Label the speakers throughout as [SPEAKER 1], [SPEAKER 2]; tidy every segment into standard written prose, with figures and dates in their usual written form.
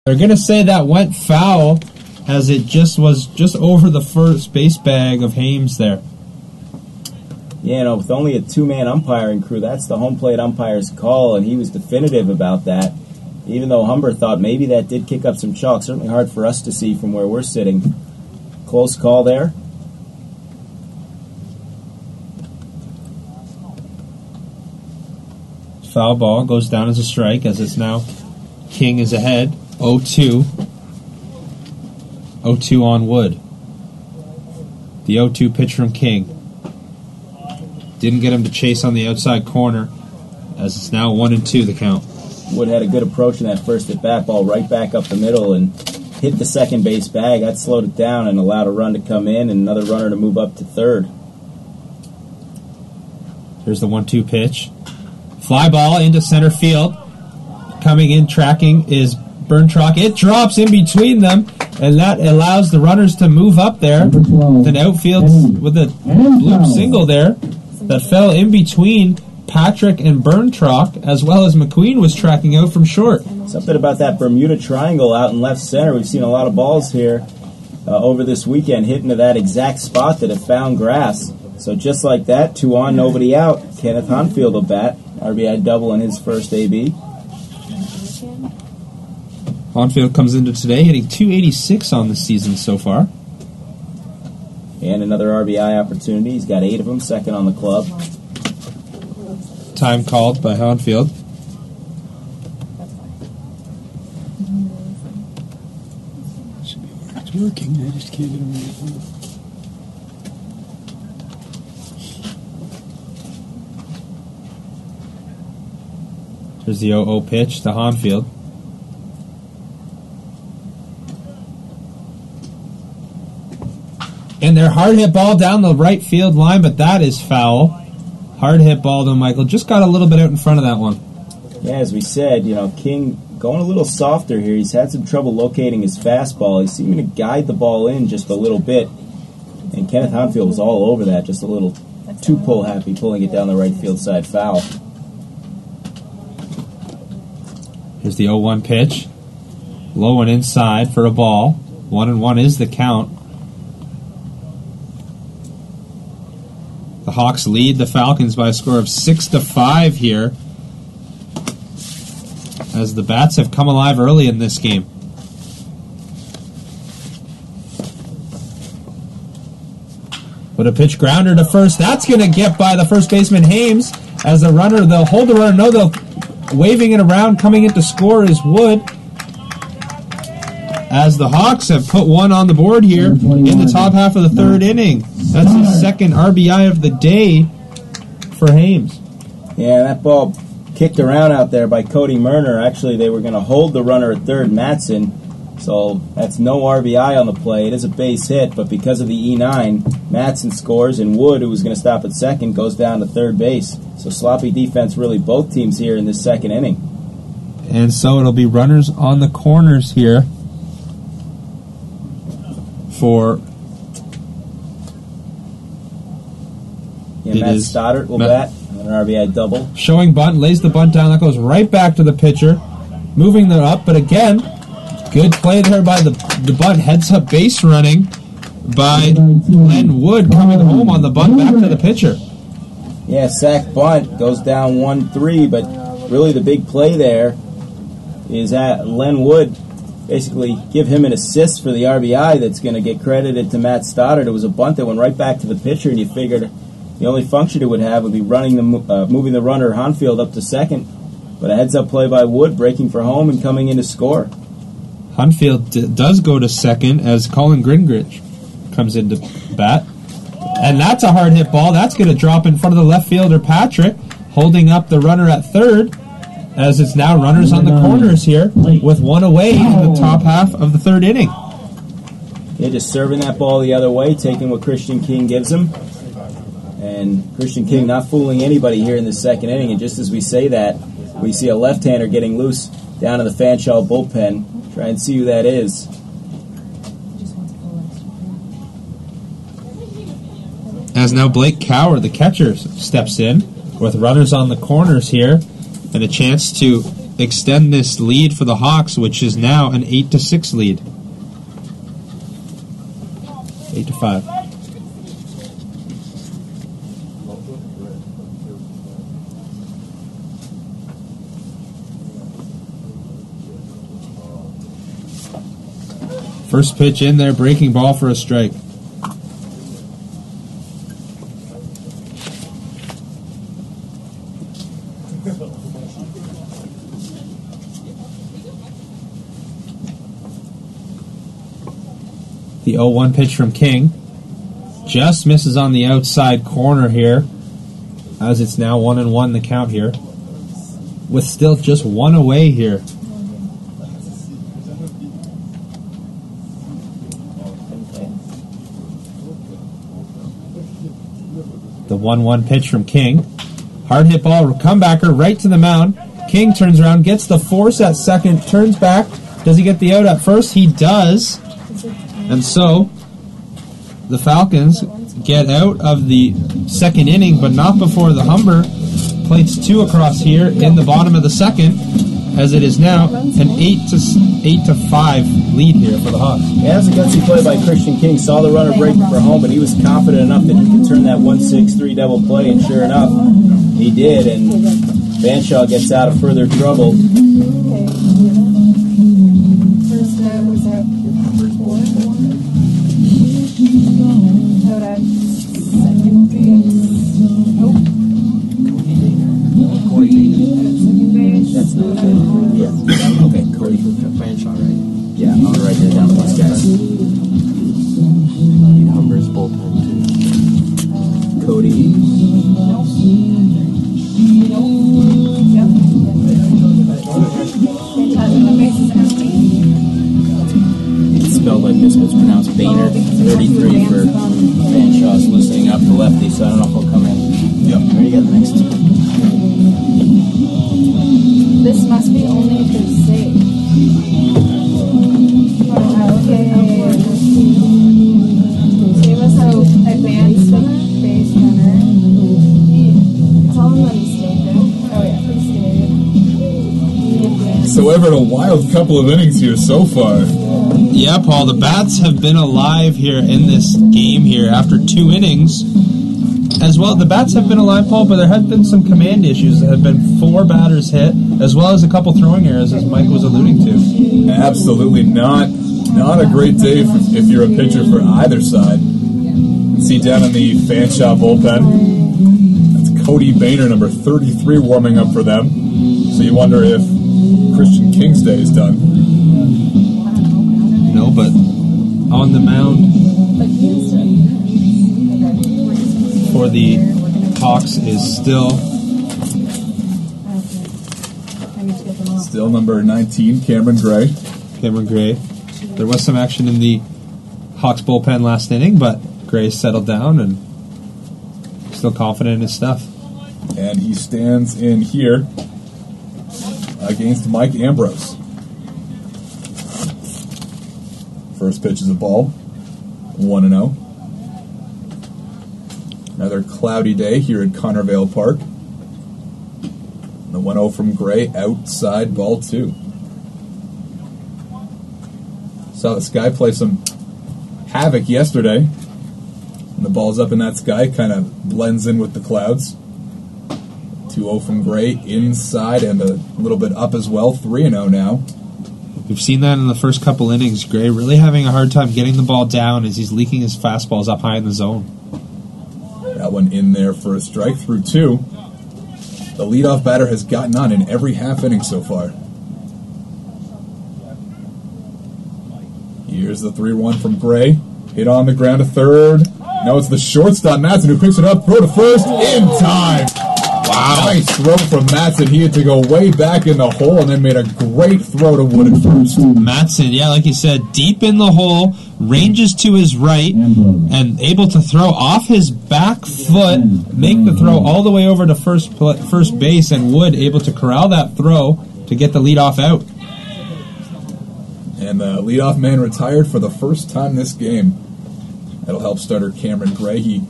[SPEAKER 1] They're going to say that went foul, as it was just over the first base bag of Hames there.
[SPEAKER 2] Yeah, with only a two-man umpiring crew, that's the home plate umpire's call, and he was definitive about that. Even though Humber thought maybe that did kick up some chalk, certainly hard for us to see from where we're sitting. Close call there.
[SPEAKER 1] Foul ball goes down as a strike, as it's now King is ahead, 0-2. 0-2 on Wood. The 0-2 pitch from King. Didn't get him to chase on the outside corner, as it's now 1-2 the count.
[SPEAKER 2] Wood had a good approach in that first at-bat, ball right back up the middle and hit the second base bag. That slowed it down and allowed a run to come in and another runner to move up to third.
[SPEAKER 1] Here's the 1-2 pitch. Fly ball into center field. Coming in, tracking is Berntrock. It drops in between them, and that allows the runners to move up there. With an outfield with a bloop single there that fell in between Patrick and Berntrock, as well as McQueen was tracking out from short.
[SPEAKER 2] Something about that Bermuda Triangle out in left center. We've seen a lot of balls here over this weekend hitting to that exact spot that have found grass. So just like that, 2 on, nobody out. Kenneth Honfield will bat. RBI double in his first AB.
[SPEAKER 1] Honfield comes into today hitting .286 on the season so far.
[SPEAKER 2] And another RBI opportunity. He's got 8 of them, second on the club.
[SPEAKER 1] Time called by Honfield.
[SPEAKER 3] It's working, I just can't get away.
[SPEAKER 1] There's the 0-0 pitch to Honfield. And their hard hit ball down the right field line, but that is foul. Hard hit ball to Michael. Just got a little bit out in front of that one.
[SPEAKER 2] Yeah, as we said, King going a little softer here. He's had some trouble locating his fastball. He's seeming to guide the ball in just a little bit. And Kenneth Honfield was all over that, just a little too pull happy, pulling it down the right field side foul.
[SPEAKER 1] Here's the 0-1 pitch. Low and inside for a ball. 1-1 is the count. The Hawks lead the Falcons by a score of 6-5 here, as the Bats have come alive early in this game. But a pitch grounder to first. That's going to get by the first baseman Hames. As the runner, they'll hold the runner. No, they'll waving it around. Coming in to score is Wood. As the Hawks have put one on the board here in the top half of the third inning. That's his second RBI of the day for Hames.
[SPEAKER 2] Yeah, that ball kicked around out there by Cody Murner. Actually, they were going to hold the runner at third, Mattson. So that's no RBI on the play. It is a base hit, but because of the E9, Mattson scores, and Wood, who was going to stop at second, goes down to third base. So sloppy defense, really, both teams here in this second inning.
[SPEAKER 1] And so it'll be runners on the corners here for...
[SPEAKER 2] Yeah, Matt Stoddard will bat, an RBI double.
[SPEAKER 1] Showing bunt, lays the bunt down, that goes right back to the pitcher. Moving them up, but again, good play there by the bunt. Heads up base running by Len Wood, coming home on the bunt back to the pitcher.
[SPEAKER 2] Yeah, sack bunt, goes down 1-3, but really the big play there is that Len Wood basically give him an assist for the RBI that's going to get credited to Matt Stoddard. It was a bunt that went right back to the pitcher, and you figured the only function it would have would be moving the runner Honfield up to second. But a heads-up play by Wood, breaking for home and coming in to score.
[SPEAKER 1] Honfield does go to second as Colin Gringrich comes into bat. And that's a hard hit ball. That's going to drop in front of the left fielder, Patrick, holding up the runner at third, as it's now runners on the corners here with one away in the top half of the third inning.
[SPEAKER 2] Yeah, just serving that ball the other way, taking what Christian King gives him. And Christian King not fooling anybody here in the second inning. And just as we say that, we see a left-hander getting loose down in the Fanshawe bullpen. Try and see who that is.
[SPEAKER 1] As now Blake Coward, the catcher, steps in with runners on the corners here and a chance to extend this lead for the Hawks, which is now an 8-6 lead. 8-5. First pitch in there, breaking ball for a strike. The 0-1 pitch from King just misses on the outside corner here, as it's now 1-1 the count here, with still just one away here. The 1-1 pitch from King. Hard hit ball, comebacker right to the mound. King turns around, gets the force at second, turns back. Does he get the out at first? He does. And so, the Falcons get out of the second inning, but not before the Humber plates 2 across here in the bottom of the second, as it is now an 8-5 lead here for the Hawks.
[SPEAKER 2] Yeah, that was a gutsy play by Christian King. Saw the runner break for home, but he was confident enough that he could turn that 1-6-3 double play, and sure enough, he did, and Fanshawe gets out of further trouble. That's not good. Yeah. Okay, Cody.
[SPEAKER 4] Fanshawe, right?
[SPEAKER 2] Yeah, I'll write here down these guys.
[SPEAKER 4] Need Humber's bullpen, too.
[SPEAKER 2] Cody. It's spelled like this, but it's pronounced Boehner. 33 for Fanshawe's loosening up the lefty, so I don't know if he'll come in. Yep. Where you got the next two?
[SPEAKER 5] This must be only if they're safe. Okay. He was an advanced base runner. Tell him that he stayed there. Oh yeah, he stayed.
[SPEAKER 6] So we've had a wild couple of innings here so far.
[SPEAKER 1] Yeah, Paul, the Bats have been alive here in this game here after 2 innings. As well, the Bats have been alive, Paul, but there have been some command issues. There have been 4 batters hit, as well as a couple throwing errors, as Mike was alluding to.
[SPEAKER 6] Absolutely not a great day if you're a pitcher for either side. See down in the Fanshawe bullpen, that's Cody Boehner, number 33, warming up for them. So you wonder if Christian King's day is done.
[SPEAKER 1] No, but on the mound for the Hawks is
[SPEAKER 6] still number 19, Cameron Gray.
[SPEAKER 1] Cameron Gray. There was some action in the Hawks bullpen last inning, but Gray settled down and still confident in his stuff.
[SPEAKER 6] And he stands in here against Mike Ambrose. First pitch is a ball, 1-0. Another cloudy day here at Connervale Park. The 1-0 from Gray, outside, ball 2. Saw the sky play some havoc yesterday. And the ball's up in that sky, kind of blends in with the clouds. 2-0 from Gray, inside and a little bit up as well, 3-0 now.
[SPEAKER 1] We've seen that in the first couple innings. Gray really having a hard time getting the ball down as he's leaking his fastballs up high in the zone.
[SPEAKER 6] That one in there for a strike through 2. The leadoff batter has gotten on in every half inning so far. Here's the 3-1 from Gray. Hit on the ground to third. Now it's the shortstop, Madsen, who picks it up. Throw to first in time. Wow. Nice throw from Madsen. He had to go way back in the hole and then made a great throw to Wood at first.
[SPEAKER 1] Madsen, yeah, like you said, deep in the hole, ranges to his right, and able to throw off his back foot, make the throw all the way over to first base, and Wood able to corral that throw to get the leadoff out.
[SPEAKER 6] And the leadoff man retired for the first time this game. That'll help starter Cameron Gray. He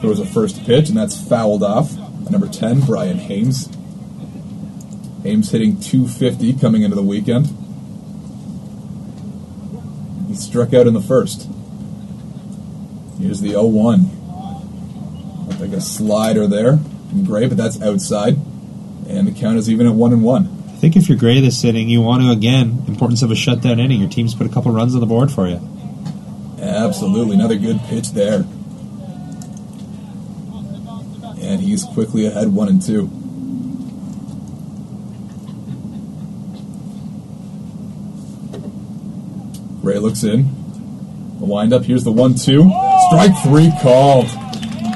[SPEAKER 6] throws a first pitch, and that's fouled off. Number 10, Brian Haynes. Ames hitting .250 coming into the weekend. He struck out in the first. Here's the 0-1. Looked like a slider there from Gray, but that's outside. And the count is even at 1-1.
[SPEAKER 1] I think if you're Gray this inning, you want to, again, importance of a shutdown inning. Your team's put a couple runs on the board for you.
[SPEAKER 6] Absolutely. Another good pitch there. And he's quickly ahead 1-2. Gray looks in. The windup. Here's the 1-2. Strike 3 called.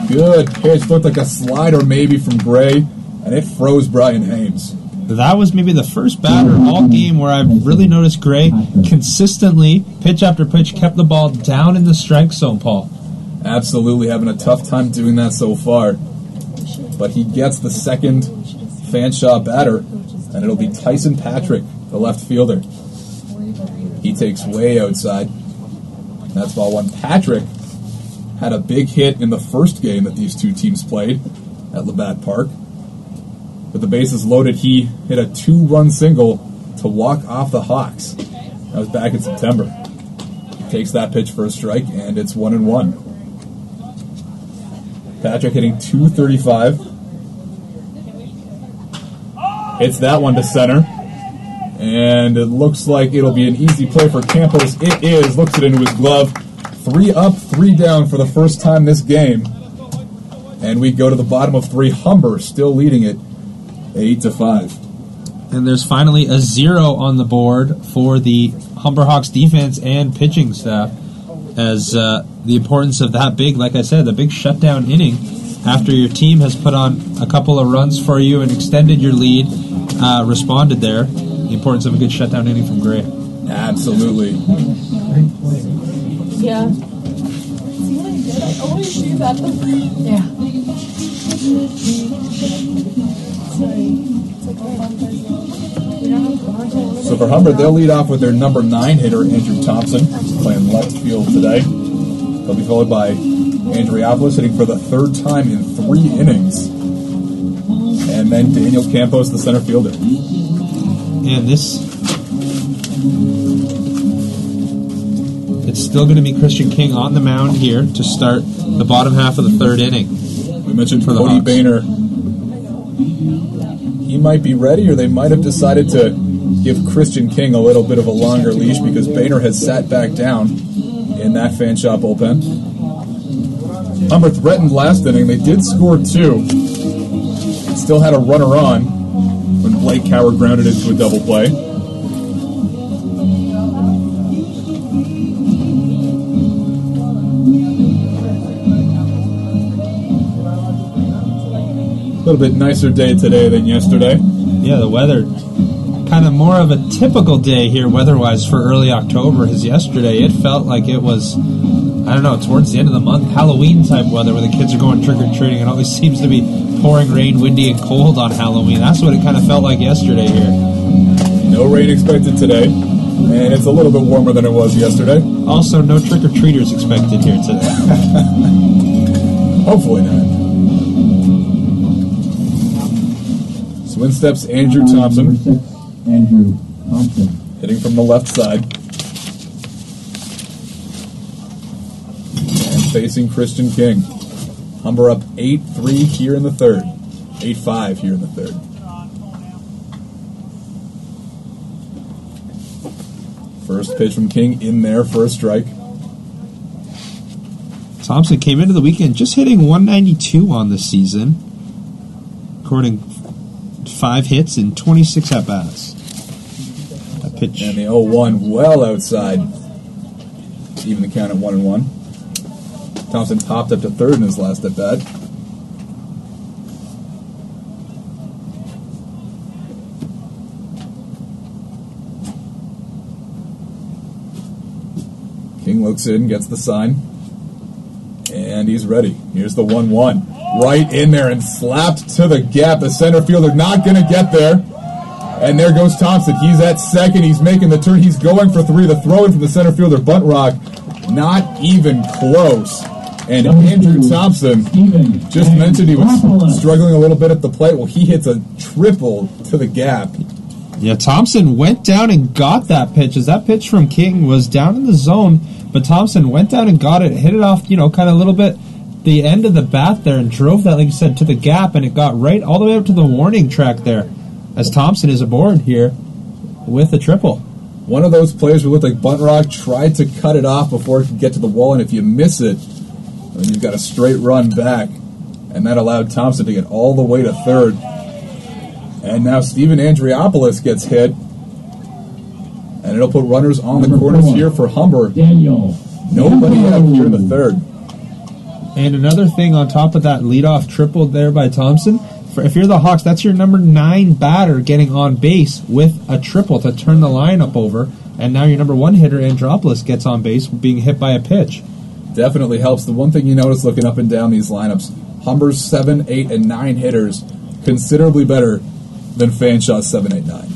[SPEAKER 6] Good pitch. Looked like a slider maybe from Gray, and it froze Brian Ames.
[SPEAKER 1] That was maybe the first batter all game where I've really noticed Gray consistently, pitch after pitch, kept the ball down in the strike zone, Paul.
[SPEAKER 6] Absolutely having a tough time doing that so far. But he gets the second Fanshawe batter, and it'll be Tyson Patrick, the left fielder. He takes way outside. That's ball one. Patrick had a big hit in the first game that these two teams played at Labatt Park. With the bases loaded, he hit a 2-run single to walk off the Hawks. That was back in September. He takes that pitch for a strike, and it's 1-1. Patrick hitting .235. Hits that one to center. And it looks like it'll be an easy play for Campos. It is. Looks it into his glove. 3 up, 3 down for the first time this game. And we go to the bottom of 3. Humber still leading it 8-5.
[SPEAKER 1] And there's finally a 0 on the board for the Humber Hawks defense and pitching staff, as the importance of that big, like I said, the big shutdown inning after your team has put on a couple of runs for you and extended your lead, responded there. The importance of a good shutdown inning from Gray.
[SPEAKER 6] Absolutely.
[SPEAKER 5] Yeah. See what I did? I always do that. Yeah.
[SPEAKER 6] So for Humber, they'll lead off with their number 9 hitter, Andrew Thompson, playing left field today. They'll be followed by Andreopoulos, hitting for the 3rd time in 3 innings. And then Daniel Campos, the center fielder.
[SPEAKER 1] And this, it's still going to be Christian King on the mound here to start the bottom half of the 3rd inning.
[SPEAKER 6] We mentioned
[SPEAKER 1] for
[SPEAKER 6] Cody Boehner. He might be ready, or they might have decided to give Christian King a little bit of a longer leash because Boehner has sat back down in that Fanshawe bullpen. Humber threatened last inning. They did score 2. Still had a runner on when Blake Coward grounded into a double play. A little bit nicer day today than yesterday.
[SPEAKER 1] Yeah, the weather, kind of more of a typical day here weather-wise for early October, as yesterday it felt like it was, I don't know, towards the end of the month, Halloween-type weather where the kids are going trick-or-treating. It always seems to be pouring rain, windy, and cold on Halloween. That's what it kind of felt like yesterday here.
[SPEAKER 6] No rain expected today, and it's a little bit warmer than it was yesterday.
[SPEAKER 1] Also, no trick-or-treaters expected here today.
[SPEAKER 6] Hopefully not. So in steps Andrew Thompson.
[SPEAKER 7] Andrew Thompson.
[SPEAKER 6] Hitting from the left side. And facing Christian King. Humber up 8-3 here in the 3rd. 8-5 here in the 3rd. First pitch from King in there for a strike.
[SPEAKER 1] Thompson came into the weekend just hitting 192 on the season, recording 5 hits and 26 at-bats. That pitch.
[SPEAKER 6] And the 0-1 well outside. Even the count at 1-1. Thompson popped up to 3rd in his last at-bat. King looks in, gets the sign, and he's ready. Here's the 1-1. Right in there and slapped to the gap. The center fielder not going to get there. And there goes Thompson. He's at second. He's making the turn. He's going for 3. The throw in from the center fielder, Buntrock, not even close. And Andrew Thompson just mentioned he was struggling a little bit at the plate. Well, he hits a triple to the gap.
[SPEAKER 1] Yeah, Thompson went down and got that pitch, as that pitch from King was down in the zone, but Thompson went down and got it, hit it off, kind of a little bit the end of the bat there, and drove that, like you said, to the gap, and it got right all the way up to the warning track there, as Thompson is aboard here with a triple.
[SPEAKER 6] One of those players who looked like bunt rock tried to cut it off before it could get to the wall, and if you miss it, then you've got a straight run back, and that allowed Thompson to get all the way to third. And now Steven Andriopoulos gets hit, and it'll put runners on the corners here for Humber. Nobody out here in the third.
[SPEAKER 1] And another thing on top of that leadoff triple there by Thompson, if you're the Hawks, that's your number 9 batter getting on base with a triple to turn the lineup over. And now your number 1 hitter, Andropoulos, gets on base being hit by a pitch.
[SPEAKER 6] Definitely helps. The one thing you notice looking up and down these lineups, Humber's 7, 8, and 9 hitters considerably better than Fanshawe's 7, 8, 9.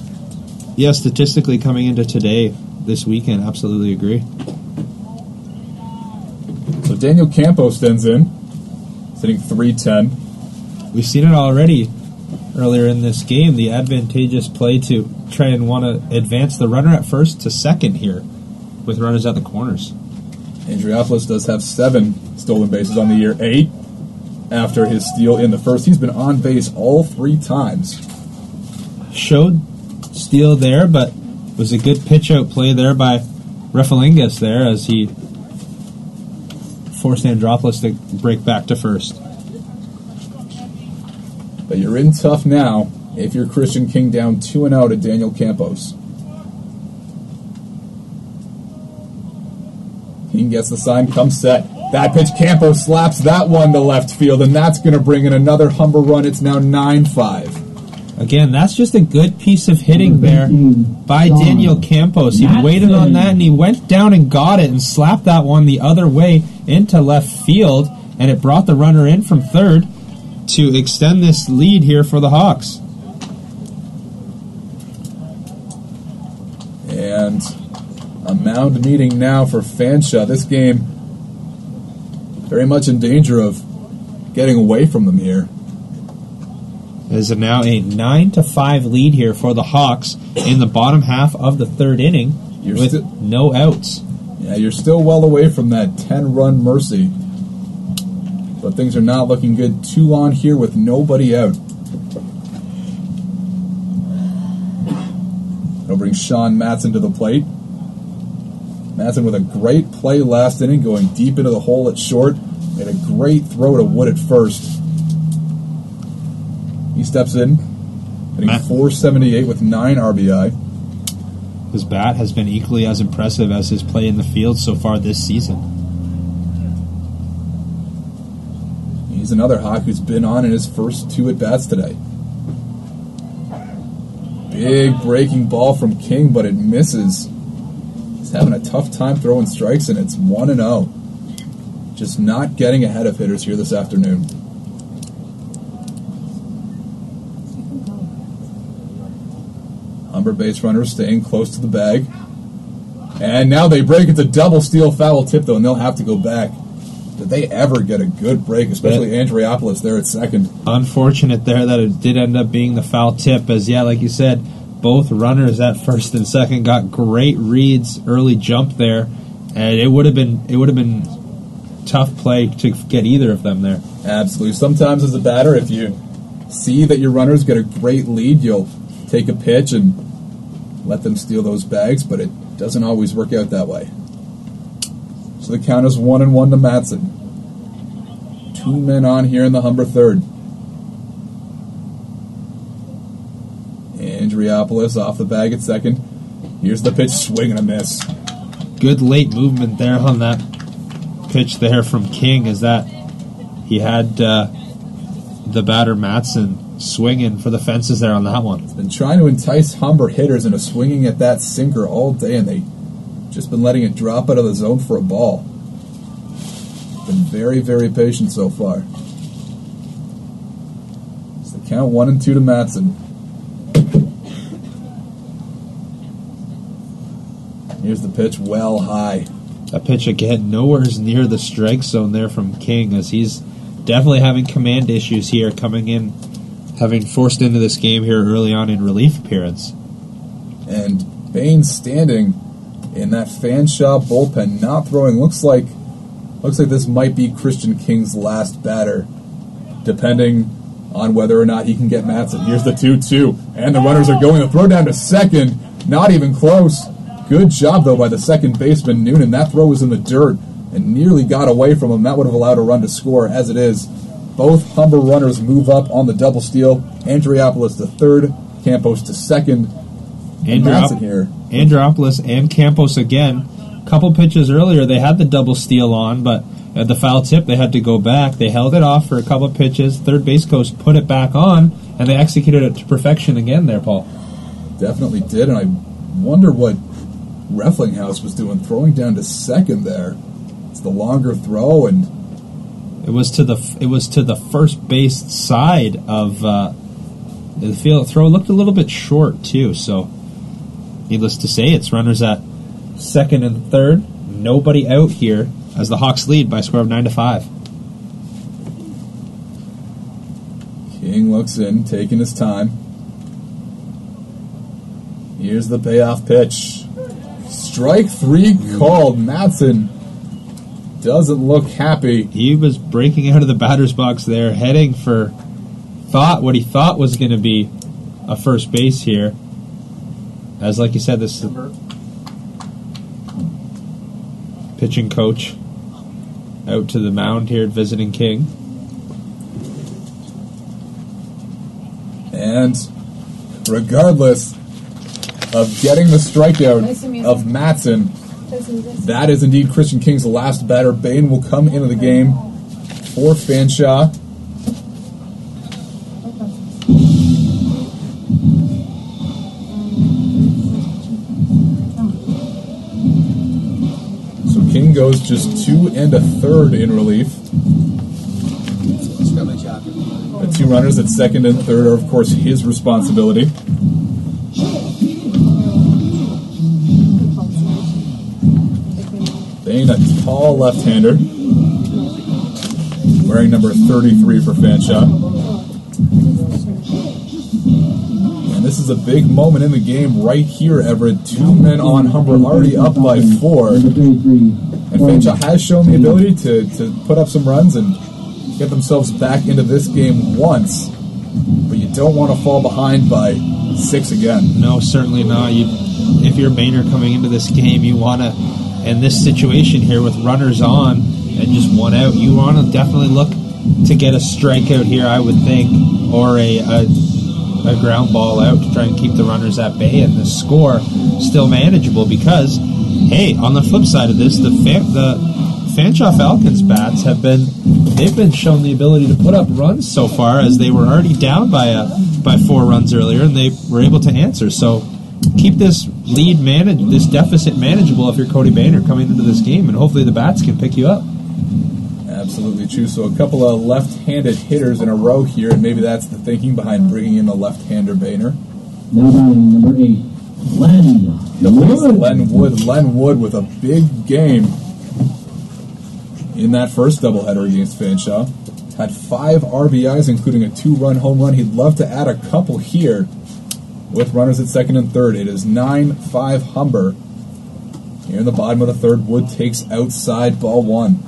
[SPEAKER 1] Yeah, statistically coming into today, this weekend, absolutely agree.
[SPEAKER 6] So Daniel Campos stands in, sitting 310.
[SPEAKER 1] We've seen it already earlier in this game, the advantageous play to try and want to advance the runner at first to second here with runners at the corners.
[SPEAKER 6] Andriopoulos does have 7 stolen bases on the year, 8 after his steal in the first. He's been on base all 3 times.
[SPEAKER 1] Showed steal there, but was a good pitch out play there by Refalingas there as he forced Andropoulos to break back to first.
[SPEAKER 6] But you're in tough now if you're Christian King down 2-0 to Daniel Campos. King gets the sign, comes set. That pitch, Campos slaps that one to left field, and that's going to bring in another Humber run. It's now 9-5.
[SPEAKER 1] Again, that's just a good piece of hitting there by Daniel Campos. He waited on that, and he went down and got it and slapped that one the other way into left field, and it brought the runner in from third to extend this lead here for the Hawks.
[SPEAKER 6] And a mound meeting now for Fanshawe. This game very much in danger of getting away from them here.
[SPEAKER 1] There's now a 9-5 lead here for the Hawks in the bottom half of the third inning with no outs.
[SPEAKER 6] Yeah, you're still well away from that 10-run mercy. But things are not looking good. 2 on here with nobody out. It'll bring Sean Matson to the plate. Matson with a great play last inning, going deep into the hole at short. Made a great throw to Wood at first. He steps in, hitting .478 with 9 RBI.
[SPEAKER 1] His bat has been equally as impressive as his play in the field so far this season.
[SPEAKER 6] He's another Hawk who's been on in his first 2 at-bats today. Big breaking ball from King, but it misses. He's having a tough time throwing strikes, and it's 1-0. Just not getting ahead of hitters here this afternoon. Humber base runners staying close to the bag. And now they break. It's a double steal foul tip, though, and they'll have to go back. Did they ever get a good break, especially Andriopoulos there at second?
[SPEAKER 1] Unfortunate there that it did end up being the foul tip, as, yeah, like you said, both runners at first and second got great reads, early jump there, and it would have been tough play to get either of them there.
[SPEAKER 6] Absolutely. Sometimes as a batter, if you see that your runners get a great lead, you'll take a pitch and let them steal those bags, but it doesn't always work out that way. So the count is 1-1 to Matson. 2 men on here in the Humber third. Andriopoulos off the bag at second. Here's the pitch, swing and a miss.
[SPEAKER 1] Good late movement there on that pitch there from King, as that he had the batter Matson swinging for the fences there on that one.
[SPEAKER 6] He's been trying to entice Humber hitters into swinging at that sinker all day, and they just been letting it drop out of the zone for a ball. Been very, very patient so far. It's the count 1-2 to Matson. Here's the pitch, well high.
[SPEAKER 1] A pitch again, nowhere near the strike zone there from King, as he's definitely having command issues here, coming in, having forced into this game here early on in relief appearance.
[SPEAKER 6] And Bain standing in that Fanshawe bullpen, not throwing. Looks like this might be Christian King's last batter, depending on whether or not he can get Madsen. Here's the 2-2, and the runners are going to throw down to second. Not even close. Good job, though, by the second baseman, Noonan. That throw was in the dirt and nearly got away from him. That would have allowed a run to score. As it is, both Humber runners move up on the double steal. Andriopoulos to third, Campos to second.
[SPEAKER 1] Andriopoulos and Campos again. Couple pitches earlier, they had the double steal on, but at the foul tip, they had to go back. They held it off for a couple of pitches. Third base coach put it back on, and they executed it to perfection again there, Paul.
[SPEAKER 6] Definitely did, and I wonder what Reflinghaus was doing, throwing down to second there. It's the longer throw, and
[SPEAKER 1] it was to the first base side of the field. Throw looked a little bit short too, so needless to say, it's runners at second and third. Nobody out here as the Hawks lead by a score of 9-5.
[SPEAKER 6] King looks in, taking his time. Here's the payoff pitch. Strike three called. Madsen doesn't look happy.
[SPEAKER 1] He was breaking out of the batter's box there, heading for what he thought was going to be a first base here. As like you said, this pitching coach out to the mound here visiting King.
[SPEAKER 6] And regardless of getting the strikeout of Madsen, that is indeed Christian King's last batter. Bain will come into the game for Fanshawe. So King goes just 2 1/3 in relief. The two runners at second and third are, of course, his responsibility. Bain, a tall left-hander, wearing number 33 for Fanshawe. And this is a big moment in the game right here, Everett. 2 men on Humber, already up by 4. And Fanshawe has shown the ability to put up some runs and get themselves back into this game once. But you don't want to fall behind by 6 again.
[SPEAKER 1] No, certainly not. If you're Boehner coming into this game, you want to, in this situation here with runners on and just 1 out, you want to definitely look to get a strikeout here, I would think, or a ground ball out to try and keep the runners at bay and the score still manageable. Because, hey, on the flip side of this, the Fanshawe Falcons bats they've been shown the ability to put up runs so far, as they were already down by 4 runs earlier, and they were able to answer. So keep this this deficit manageable if you're Cody Boehner coming into this game, and hopefully the bats can pick you up.
[SPEAKER 6] Absolutely true. So a couple of left-handed hitters in a row here, and maybe that's the thinking behind bringing in the left-hander Boehner.
[SPEAKER 7] Number 8,
[SPEAKER 6] Len Wood with a big game in that first doubleheader against Fanshawe. Had 5 RBIs, including a 2-run home run. He'd love to add a couple here with runners at second and third. It is 9-5 Humber. Here in the bottom of the third, Wood takes outside, ball 1.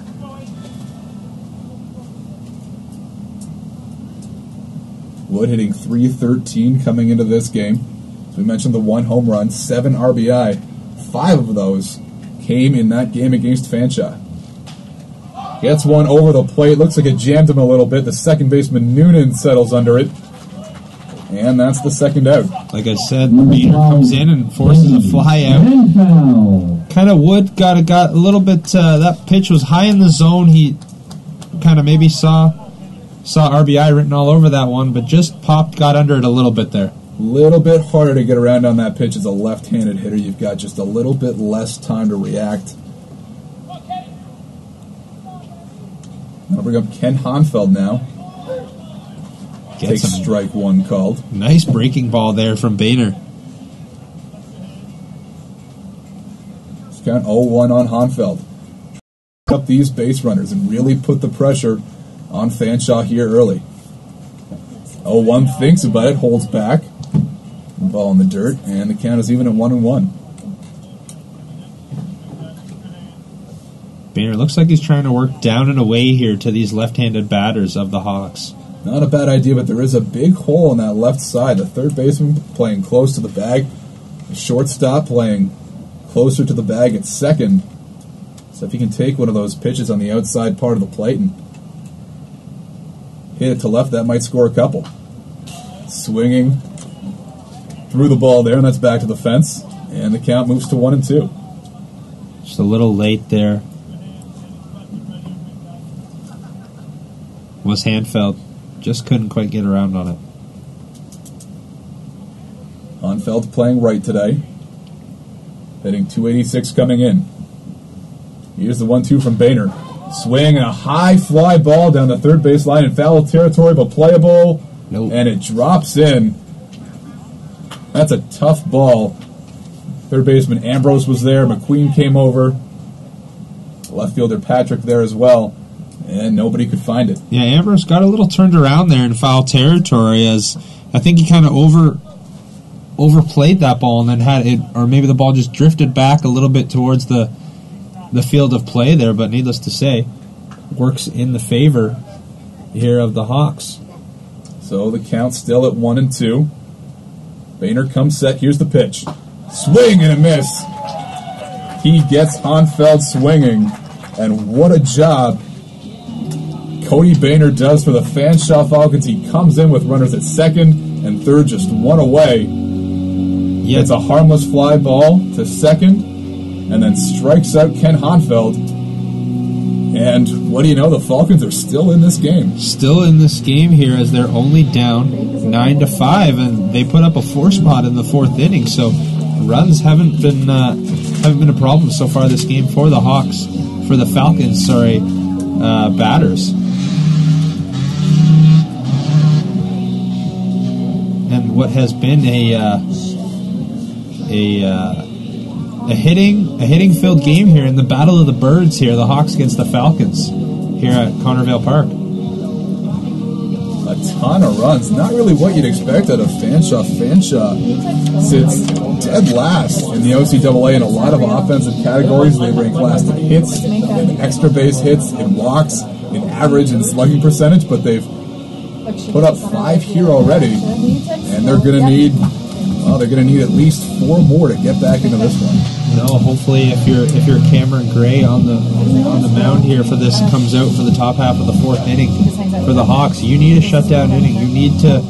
[SPEAKER 6] Wood hitting .313 coming into this game. As we mentioned, the 1 home run, 7 RBI. 5 of those came in that game against Fanshawe. Gets one over the plate. Looks like it jammed him a little bit. The second baseman, Noonan, settles under it. And that's the second out.
[SPEAKER 1] Like I said, Boehner comes in and forces a fly out. Kind of Wood got a little bit, that pitch was high in the zone. He kind of maybe saw RBI written all over that one, but just got under it a little bit there.
[SPEAKER 6] A little bit harder to get around on that pitch as a left-handed hitter. You've got just a little bit less time to react. I'll bring up Ken Honfeld now. Takes strike 1 called.
[SPEAKER 1] Nice breaking ball there from Boehner.
[SPEAKER 6] It's count 0-1 on Honfeld. up these base runners and really put the pressure on Fanshawe here early. 0-1 thinks about it, holds back. Ball in the dirt, and the count is even at 1-1.
[SPEAKER 1] Boehner looks like he's trying to work down and away here to these left-handed batters of the Hawks.
[SPEAKER 6] Not a bad idea, but there is a big hole on that left side. The third baseman playing close to the bag. The shortstop playing closer to the bag at second. So if he can take one of those pitches on the outside part of the plate and hit it to left, that might score a couple. Swinging through the ball there, and that's back to the fence. And the count moves to 1-2.
[SPEAKER 1] Just a little late there. Was Hanfeld. Just couldn't quite get around on it.
[SPEAKER 6] Hanfeld playing right today. Hitting 286 coming in. Here's the 1-2 from Boehner. Swing and a high fly ball down the third base line in foul territory, but playable.
[SPEAKER 1] Nope.
[SPEAKER 6] And it drops in. That's a tough ball. Third baseman Ambrose was there. McQueen came over. Left fielder Patrick there as well. And nobody could find it.
[SPEAKER 1] Yeah, Ambrose got a little turned around there in foul territory, as I think he kind of overplayed that ball and then had it, or maybe the ball just drifted back a little bit towards the field of play there, but needless to say, works in the favor here of the Hawks.
[SPEAKER 6] So the count's still at 1-2. Boehner comes set. Here's the pitch. Swing and a miss. He gets Hanfeld swinging, and what a job Cody Boehner does for the Fanshawe Falcons. He comes in with runners at second and third, just one away.
[SPEAKER 1] Yeah.
[SPEAKER 6] It's a harmless fly ball to second, and then strikes out Ken Hanfeld. And what do you know? The Falcons are still in this game.
[SPEAKER 1] Still in this game here, as they're only down 9-5, and they put up a 4 spot in the 4th inning. So runs haven't been a problem so far this game for the Hawks, for the Falcons. Batters. And what has been a hitting filled game here in the Battle of the Birds here, the Hawks against the Falcons here at Connervale Park.
[SPEAKER 6] A ton of runs. Not really what you'd expect out of Fanshawe. Fanshawe sits dead last in the OCAA in a lot of offensive categories. They rank last in hits, in extra base hits, in walks, in average and slugging percentage, but they've put up 5 here already, and they're going to need at least 4 more to get back into this one.
[SPEAKER 1] No, hopefully if you're Cameron Gray on the mound here for this, comes out for the top half of the 4th inning for the Hawks, you need a shutdown inning. You need to,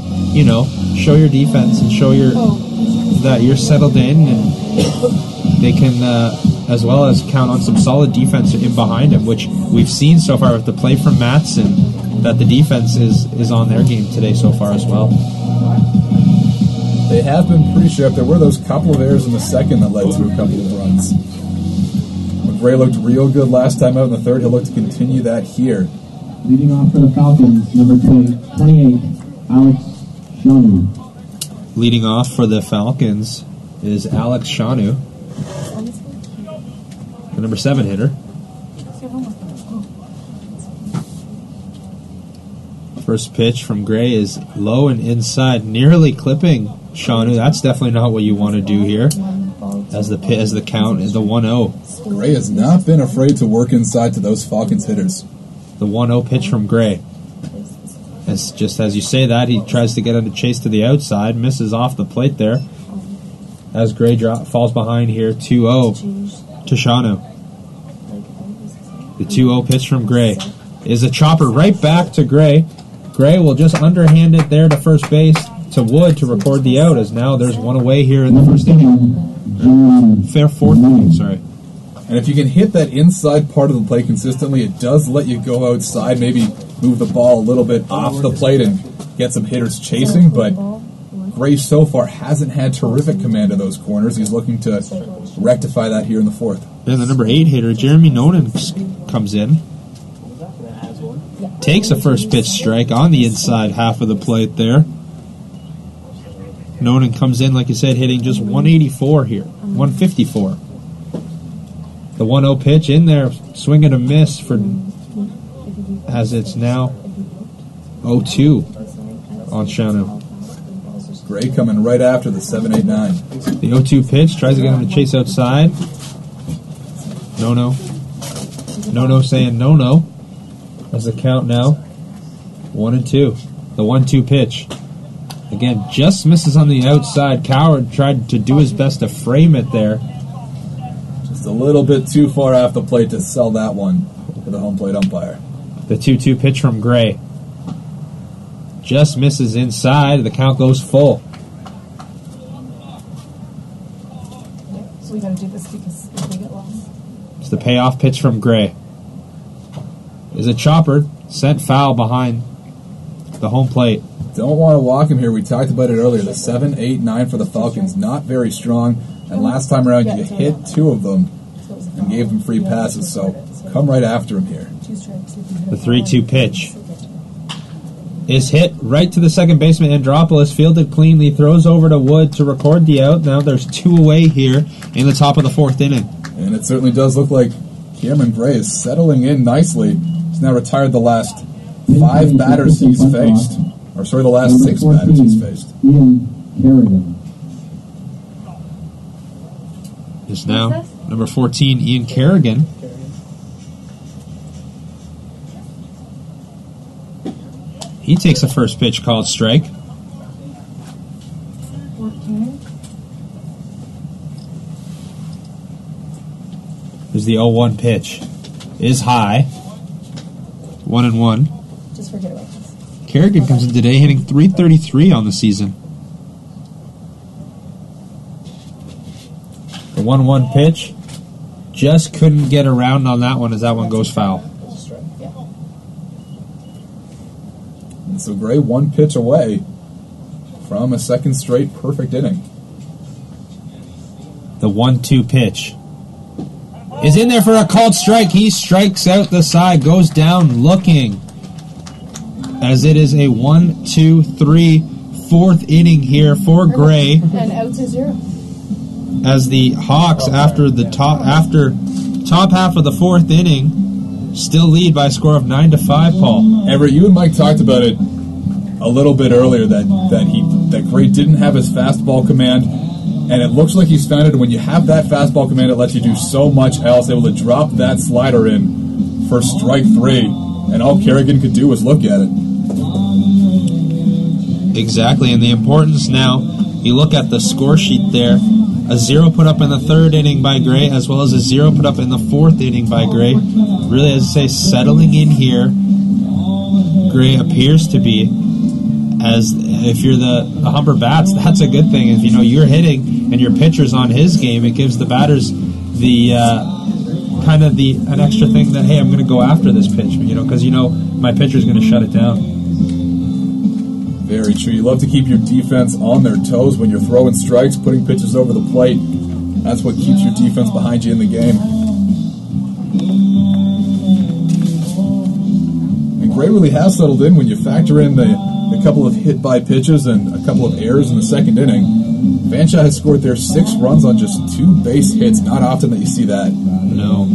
[SPEAKER 1] show your defense and show that you're settled in, and they can as well as count on some solid defense in behind him, which we've seen so far with the play from Matson, that the defense is on their game today so far as well.
[SPEAKER 6] They have been pretty sharp. There were those couple of errors in the second that led to a couple of runs. McRae looked real good last time out in the third. He'll look to continue that here.
[SPEAKER 7] Leading off for the Falcons, number 28, Alex Shanu.
[SPEAKER 1] Leading off for the Falcons is Alex Shanu, the number 7 hitter. First pitch from Gray is low and inside, nearly clipping Shanu. That's definitely not what you want to do here, as the count is the 1-0.
[SPEAKER 6] Gray has not been afraid to work inside to those Falcons hitters.
[SPEAKER 1] The 1-0 pitch from Gray. Just as you say that, he tries to get on the chase to the outside, misses off the plate there, as Gray falls behind here, 2-0 to Shanu. The 2-0 pitch from Gray is a chopper right back to Gray. Gray will just underhand it there to first base to Wood to record the out, as now there's one away here in the first inning. Fair 4th inning, sorry.
[SPEAKER 6] And if you can hit that inside part of the plate consistently, it does let you go outside, maybe move the ball a little bit off the plate and get some hitters chasing, but Gray so far hasn't had terrific command of those corners. He's looking to rectify that here in the 4th.
[SPEAKER 1] And the number 8 hitter, Jeremy Nonan, comes in. Takes a first pitch strike on the inside half of the plate there. Nonan comes in, like you said, hitting just 184 here, 154. The 1-0 pitch in there, swing and a miss for, as it's now 0-2 on Shanu.
[SPEAKER 6] Gray coming right after the 7-8-9.
[SPEAKER 1] The 0-2 pitch, tries to get him to chase outside. No. No saying no. As the count now, 1-2. The 1-2 pitch. Again, just misses on the outside. Coward tried to do his best to frame it there.
[SPEAKER 6] Just a little bit too far off the plate to sell that one for the home plate umpire.
[SPEAKER 1] The 2-2 pitch from Gray. Just misses inside. The count goes full.
[SPEAKER 5] So we gotta do this because if we get lost.
[SPEAKER 1] It's the payoff pitch from Gray. Is a chopper sent foul behind the home plate.
[SPEAKER 6] Don't want to walk him here. We talked about it earlier. The 7-8-9 for the Falcons, not very strong. And last time around, you hit 2 of them and gave them free passes. So come right after him here.
[SPEAKER 1] The 3-2 pitch is hit right to the second baseman. Andropoulos fielded cleanly, throws over to Wood to record the out. Now there's 2 away here in the top of the 4th inning.
[SPEAKER 6] And it certainly does look like Cameron Gray is settling in nicely. He's now retired the last 5 batters he's faced. Or sorry, the last 6 batters he's faced.
[SPEAKER 7] Ian Kerrigan.
[SPEAKER 1] Is now number 14, Ian Kerrigan. He takes a first pitch called strike.
[SPEAKER 5] 14.
[SPEAKER 1] There's the 0-1 pitch. Is high. 1-1.
[SPEAKER 5] Just forget about this.
[SPEAKER 1] Kerrigan comes in today hitting .333 on the season. The 1-1 pitch. Just couldn't get around on that one as that one goes foul.
[SPEAKER 6] And so Gray 1 pitch away from a second straight perfect inning.
[SPEAKER 1] The 1-2 pitch is in there for a called strike. He strikes out the side, goes down looking, as it is a 1-2-3 4th inning here for Gray.
[SPEAKER 5] And out to 0.
[SPEAKER 1] As the Hawks, after top half of the 4th inning, still lead by a score of 9-5. Paul
[SPEAKER 6] Everett, you and Mike talked about it a little bit earlier that Gray didn't have his fastball command. And it looks like he's found it. When you have that fastball command, it lets you do so much else. Able to drop that slider in for strike 3. And all Kerrigan could do was look at it.
[SPEAKER 1] Exactly, and the importance now, you look at the score sheet there, a 0 put up in the 3rd inning by Gray, as well as a 0 put up in the 4th inning by Gray. Really, as I say, settling in here, Gray appears to be, as if you're the Humber Bats, that's a good thing. If you know you're hitting and your pitcher's on his game, it gives the batters the an extra thing that, hey, I'm going to go after this pitch, because my pitcher's going to shut it down.
[SPEAKER 6] Very true. You love to keep your defense on their toes when you're throwing strikes, putting pitches over the plate. That's what keeps your defense behind you in the game. And Gray really has settled in when you factor in the couple of hit-by pitches and a couple of errors in the 2nd inning. Fanshawe has scored their 6 runs on just 2 base hits. Not often that you see that.
[SPEAKER 1] No.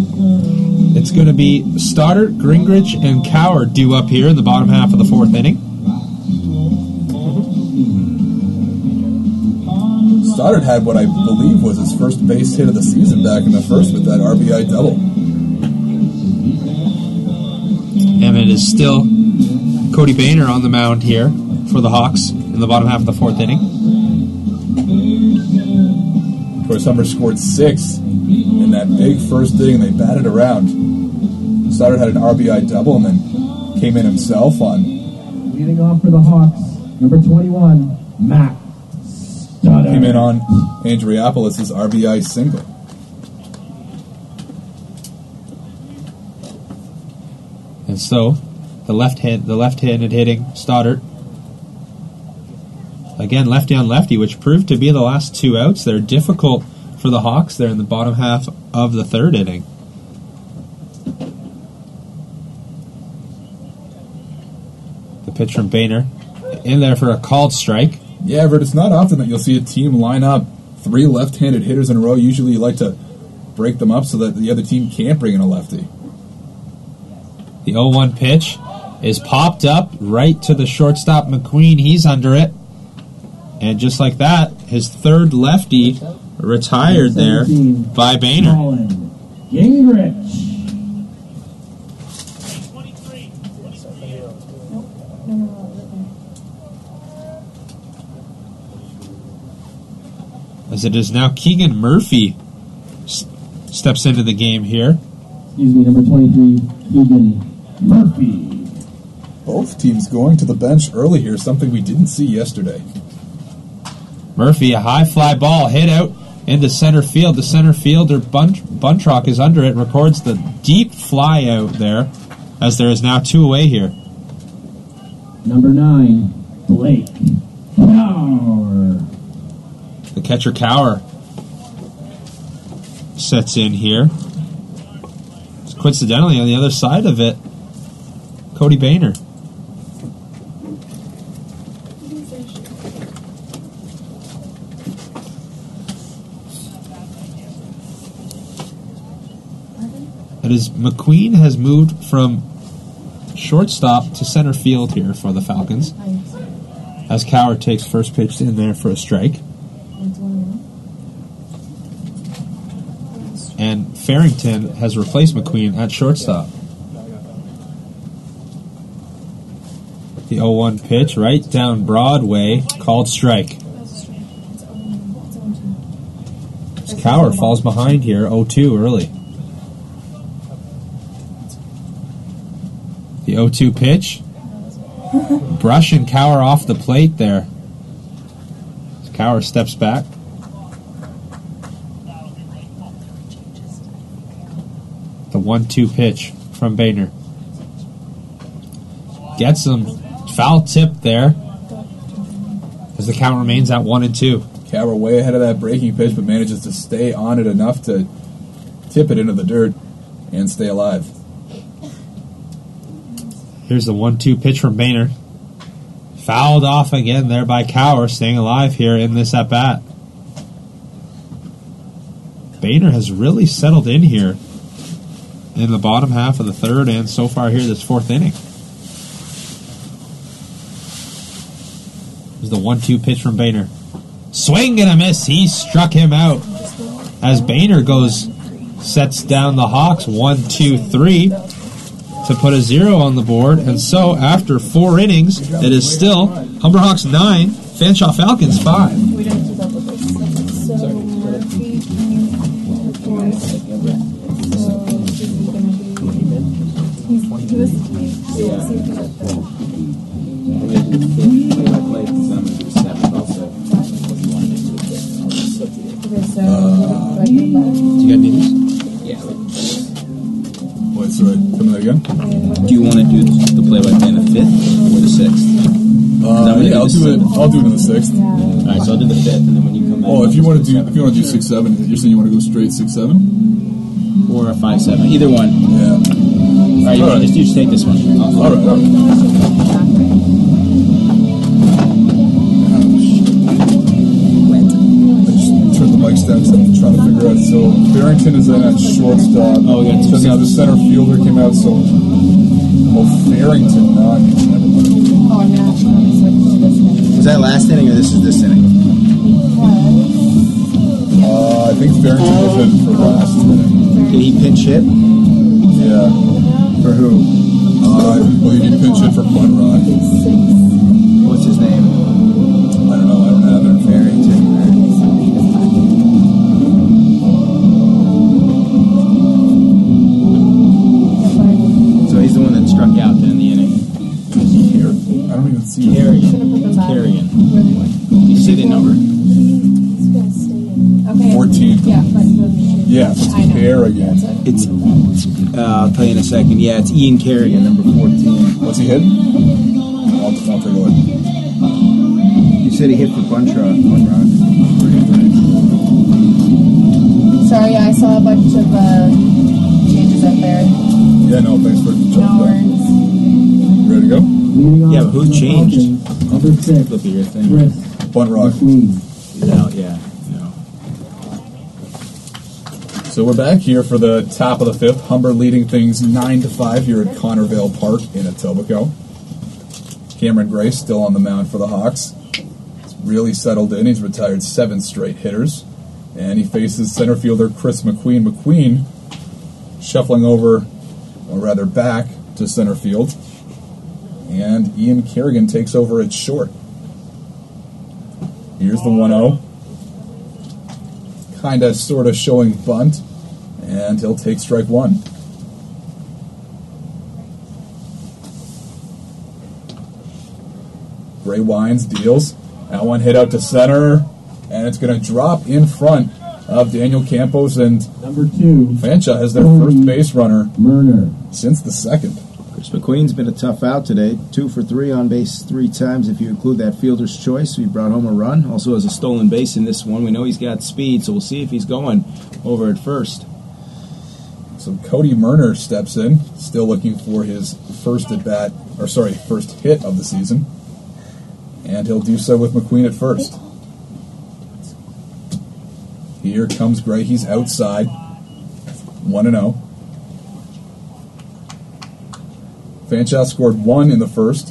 [SPEAKER 1] It's going to be Stoddard, Gingrich, and Coward due up here in the bottom half of the 4th inning.
[SPEAKER 6] Stoddard had what I believe was his first base hit of the season back in the 1st with that RBI double.
[SPEAKER 1] And it is still Cody Boehner on the mound here for the Hawks in the bottom half of the 4th inning.
[SPEAKER 6] Of course, Humber scored 6 in that big 1st inning. They batted around. Stoddard had an RBI double and then came in himself on.
[SPEAKER 7] Leading off for the Hawks, number 21, Matt Stoddard.
[SPEAKER 6] Came in on Andreopoulos' RBI single.
[SPEAKER 1] And so, the left-handed hitting Stoddard. Again, lefty on lefty, which proved to be the last 2 outs. They're difficult for the Hawks there in the bottom half of the 3rd inning. The pitch from Boehner in there for a called strike.
[SPEAKER 6] Yeah, Everett, it's not often that you'll see a team line up 3 left-handed hitters in a row. Usually you like to break them up so that the other team can't bring in a lefty.
[SPEAKER 1] The 0-1 pitch is popped up right to the shortstop McQueen. He's under it. And just like that, his third lefty retired there by Boehner.
[SPEAKER 7] Colin Gingrich.
[SPEAKER 1] As it is now Keegan Murphy steps into the game here.
[SPEAKER 7] Excuse me, number 23, Keegan Murphy.
[SPEAKER 6] Both teams going to the bench early here, something we didn't see yesterday.
[SPEAKER 1] Murphy, a high fly ball hit out into center field. The center fielder, Buntrock, is under it, records the deep fly out there, as there is now 2 away here.
[SPEAKER 7] Number 9, Blake Power.
[SPEAKER 1] The catcher, Cower, sets in here. Coincidentally, on the other side of it, Cody Boehner. It is McQueen has moved from shortstop to center field here for the Falcons, as Cower takes first pitch in there for a strike. And Farrington has replaced McQueen at shortstop. The 0-1 pitch right down Broadway, called strike. Cower falls behind here, 0-2 early. The 0-2 pitch, brushing Cower off the plate there. Cower steps back. The 1-2 pitch from Boehner. Gets some foul tip there as the count remains at 1-2.
[SPEAKER 6] Cower way ahead of that breaking pitch, but manages to stay on it enough to tip it into the dirt and stay alive.
[SPEAKER 1] Here's the 1-2 pitch from Boehner. Fouled off again there by Cower, staying alive here in this at-bat. Boehner has really settled in here in the bottom half of the third and so far here this fourth inning. Here's the 1-2 pitch from Boehner. Swing and a miss. He struck him out as Boehner sets down the Hawks 1-2-3 to put a 0 on the board. And so after 4 innings, it is still Humber Hawks 9, Fanshawe Falcons 5.
[SPEAKER 5] We didn't keep up with this. So Murphy
[SPEAKER 1] Do you got news?
[SPEAKER 2] Yeah.
[SPEAKER 6] Wait, sorry, come that again?
[SPEAKER 2] Do you want to do the play-by-play in the 5th or the 6th?
[SPEAKER 6] Yeah, I'll do it in the 6th.
[SPEAKER 2] All right, so I'll do the 5th, and then when you come back.
[SPEAKER 6] Oh, if you want to do 6-7, you're saying you want to go straight 6-7?
[SPEAKER 2] Or a 5-7, either one.
[SPEAKER 6] Yeah.
[SPEAKER 2] All right, you just take this one.
[SPEAKER 6] All right. Turn the mics down because I'm trying to figure out. So Barrington is in at shortstop.
[SPEAKER 2] Oh, yeah.
[SPEAKER 6] So now the center fielder came out. So Farrington, not.
[SPEAKER 5] Oh, I'm gonna actually switch to this one.
[SPEAKER 2] Was that last inning or this is this inning?
[SPEAKER 6] I think Farrington was in for last inning.
[SPEAKER 2] Did he pinch hit?
[SPEAKER 6] Yeah.
[SPEAKER 2] For who?
[SPEAKER 6] I believe he pinch hit for Buntrock.
[SPEAKER 2] What's his name?
[SPEAKER 6] I don't know. I don't have it.
[SPEAKER 2] Farrington. So he's the one that struck out then in the inning.
[SPEAKER 6] Here? I don't even see it.
[SPEAKER 2] Carrion. Do you see the number?
[SPEAKER 5] Okay.
[SPEAKER 6] 14.
[SPEAKER 5] Yeah, but
[SPEAKER 6] Yeah, it's
[SPEAKER 5] I know.
[SPEAKER 6] Carrigan.
[SPEAKER 2] It's, I'll tell you in a second. Yeah, it's Ian Carrigan, number 14.
[SPEAKER 6] What's he hit? I'll take a look.
[SPEAKER 2] You said he hit for Buntrock.
[SPEAKER 5] Sorry, I saw a bunch of changes up there.
[SPEAKER 6] Yeah, no, thanks for jumping
[SPEAKER 5] No
[SPEAKER 6] back.
[SPEAKER 5] worries.
[SPEAKER 6] Ready to go?
[SPEAKER 7] Leading off
[SPEAKER 2] Yeah, but who
[SPEAKER 7] for the
[SPEAKER 2] changed?
[SPEAKER 7] Falcons, Number 6,
[SPEAKER 2] Flip your thing.
[SPEAKER 7] Chris
[SPEAKER 6] Buntrock.
[SPEAKER 7] McQueen.
[SPEAKER 2] No, yeah. No.
[SPEAKER 6] So we're back here for the top of the fifth. Humber leading things 9-5 here at Connorvale Park in Etobicoke. Cameron Gray still on the mound for the Hawks. He's really settled in. He's retired 7 straight hitters. And he faces center fielder Chris McQueen. McQueen shuffling over, or rather back, to center field. And Ian Kerrigan takes over at short. Here's the 1-0. Kind of, sort of showing bunt. And he'll take strike one. Gray winds, deals. That one hit out to center. And it's going to drop in front of Daniel Campos. And
[SPEAKER 7] Number 2.
[SPEAKER 6] Fanshawe has their first base runner
[SPEAKER 7] Murner.
[SPEAKER 6] since the second.
[SPEAKER 2] Chris McQueen's been a tough out today. 2 for 3 on base 3 times if you include that fielder's choice. He brought home a run. Also has a stolen base in this one. We know he's got speed, so we'll see if he's going over at first.
[SPEAKER 6] So Cody Murner steps in, still looking for his first hit of the season. And he'll do so with McQueen at first. Here comes Gray. He's outside. 1-0. Fanshawe scored 1 in the first.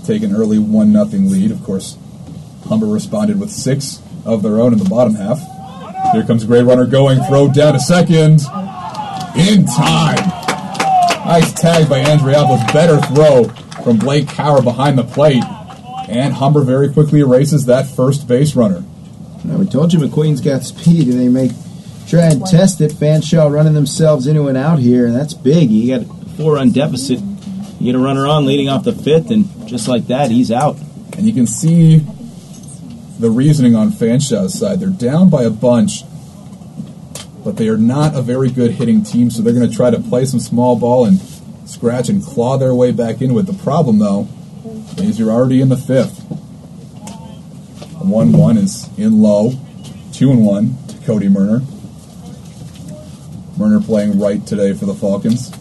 [SPEAKER 6] Take an early 1-0 lead. Of course, Humber responded with 6 of their own in the bottom half. Here comes Gray, runner going. Throw down to second. In time. Nice tag by Andriopoulos. Better throw from Blake Cower behind the plate. And Humber very quickly erases that first base runner.
[SPEAKER 2] Now, we told you McQueen's got speed, and they may try and test it. Fanshawe running themselves into and out here, and that's big. You got a 4-run deficit. You get a runner on leading off the 5th, and just like that, he's out.
[SPEAKER 6] And you can see the reasoning on Fanshawe's side. They're down by a bunch, but they are not a very good hitting team, so they're going to try to play some small ball and scratch and claw their way back into it. The problem, though, is you're already in the 5th. 1-1 is in low. 2-1 to Cody Murner. Murner playing right today for the Falcons.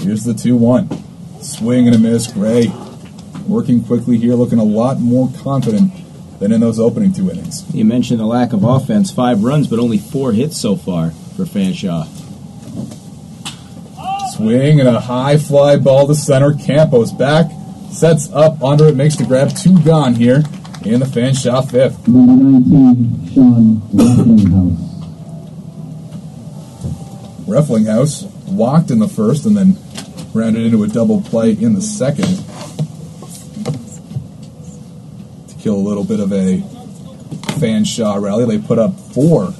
[SPEAKER 6] Here's the 2-1. Swing and a miss. Gray working quickly here, looking a lot more confident than in those opening 2 innings.
[SPEAKER 2] You mentioned the lack of offense. 5 runs, but only 4 hits so far for Fanshawe.
[SPEAKER 6] Swing and a high fly ball to center. Campos back, sets up under it, makes the grab. 2 gone here in the Fanshawe 5th.
[SPEAKER 7] Number 19, Sean Reflinghouse.
[SPEAKER 6] Reflinghouse walked in the first and then rounded into a double play in the second to kill a little bit of a Fanshawe rally. They put up 4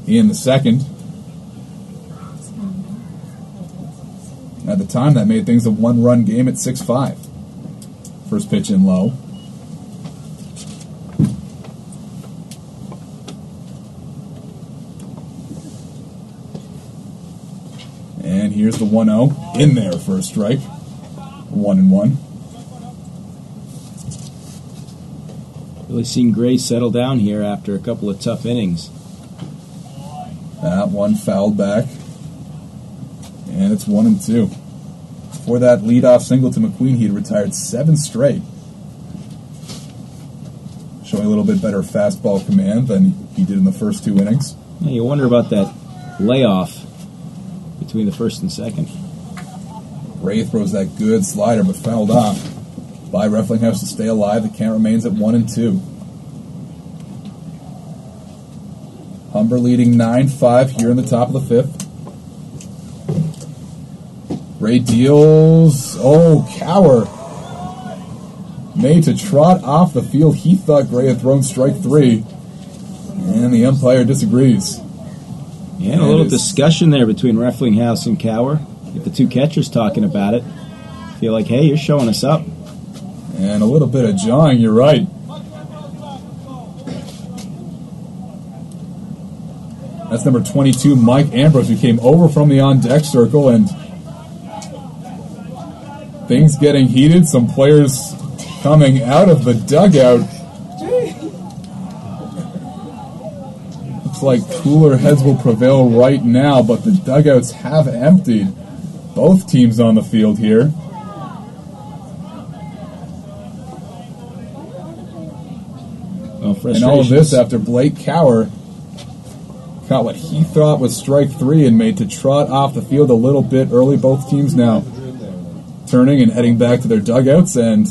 [SPEAKER 6] in the second. At the time, that made things a 1-run game at 6-5. First pitch in low. And here's the 1-0 in there for a strike. 1-1.
[SPEAKER 2] Really seen Gray settle down here after a couple of tough innings.
[SPEAKER 6] That one fouled back. And it's 1-2. For that leadoff single to McQueen, he had retired 7 straight. Showing a little bit better fastball command than he did in the first 2 innings.
[SPEAKER 2] Yeah, you wonder about that layoff between the first and second.
[SPEAKER 6] Gray throws that good slider, but fouled off by Reflinghouse to stay alive. The count remains at 1-2. Humber leading 9-5 here in the top of the 5th. Gray deals. Oh, Cower made to trot off the field. He thought Gray had thrown strike 3, and the umpire disagrees.
[SPEAKER 2] Yeah, a little discussion there between Reflinghouse and Cower. Get the 2 catchers talking about it. Feel like, hey, you're showing us up.
[SPEAKER 6] And a little bit of jawing, you're right. That's number 22, Mike Ambrose, who came over from the on-deck circle, and things getting heated. Some players coming out of the dugout. Looks like cooler heads will prevail right now, but the dugouts have emptied. Both teams on the field here. And all of this after Blake Cower caught what he thought was strike 3 and made to trot off the field a little bit early. Both teams now turning and heading back to their dugouts, and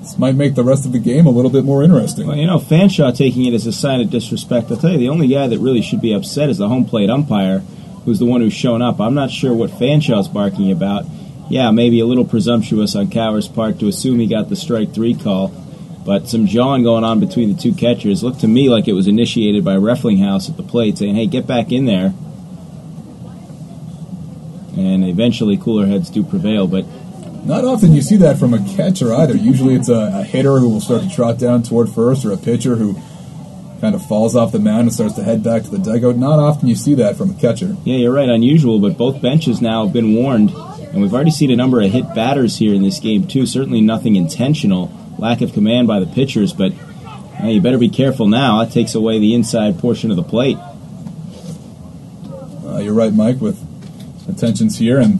[SPEAKER 6] this might make the rest of the game a little bit more interesting.
[SPEAKER 2] Well, Fanshawe taking it as a sign of disrespect. I'll tell you, the only guy that really should be upset is the home plate umpire, who's the one who's shown up. I'm not sure what Fanshawe's barking about. Yeah, maybe a little presumptuous on Cower's part to assume he got the strike 3 call. But some jawing going on between the two catchers looked to me like it was initiated by Reflinghaus at the plate, saying, hey, get back in there. And eventually cooler heads do prevail, but
[SPEAKER 6] not often you see that from a catcher either. Usually it's a hitter who will start to trot down toward first, or a pitcher who kind of falls off the mound and starts to head back to the dugout. Not often you see that from a catcher.
[SPEAKER 2] Yeah, you're right, unusual, but both benches now have been warned, and we've already seen a number of hit batters here in this game too. Certainly nothing intentional. Lack of command by the pitchers, but you better be careful now. That takes away the inside portion of the plate.
[SPEAKER 6] You're right, Mike, with attentions here, and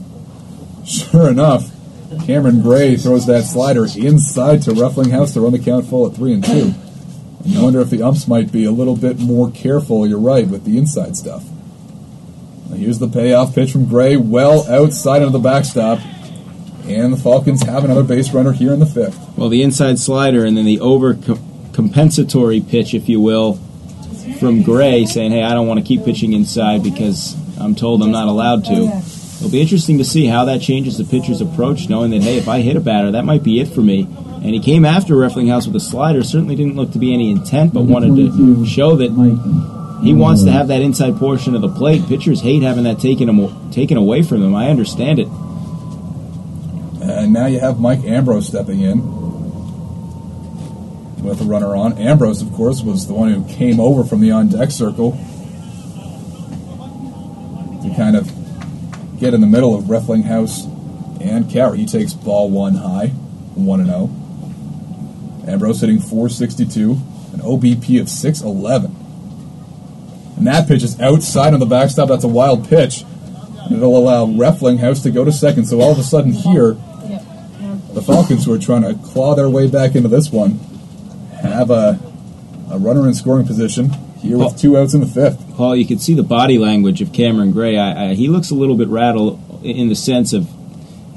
[SPEAKER 6] sure enough, Cameron Gray throws that slider inside to Reflinghaus to run the count full at 3-2. And you wonder if the umps might be a little bit more careful, you're right, with the inside stuff. Now here's the payoff pitch from Gray, well outside of the backstop. And the Falcons have another base runner here in the 5th.
[SPEAKER 2] Well, the inside slider and then the over-compensatory pitch, if you will, from Gray saying, hey, I don't want to keep pitching inside because I'm told I'm not allowed to. It'll be interesting to see how that changes the pitcher's approach, knowing that, hey, if I hit a batter, that might be it for me. And he came after Reflinghaus with a slider. Certainly didn't look to be any intent, but wanted to show that he wants to have that inside portion of the plate. Pitchers hate having that taken away from them. I understand it.
[SPEAKER 6] And now you have Mike Ambrose stepping in with a runner on. Ambrose, of course, was the one who came over from the on-deck circle to kind of get in the middle of Reflinghaus and Cower. He takes ball 1 high, 1-0. Ambrose hitting .462, an OBP of .611. And that pitch is outside on the backstop. That's a wild pitch. And it'll allow Reflinghaus to go to second. So all of a sudden here, the Falcons, who are trying to claw their way back into this one, have a runner in scoring position here with 2 outs in the 5th.
[SPEAKER 2] Paul, you can see the body language of Cameron Gray. He looks a little bit rattled in the sense of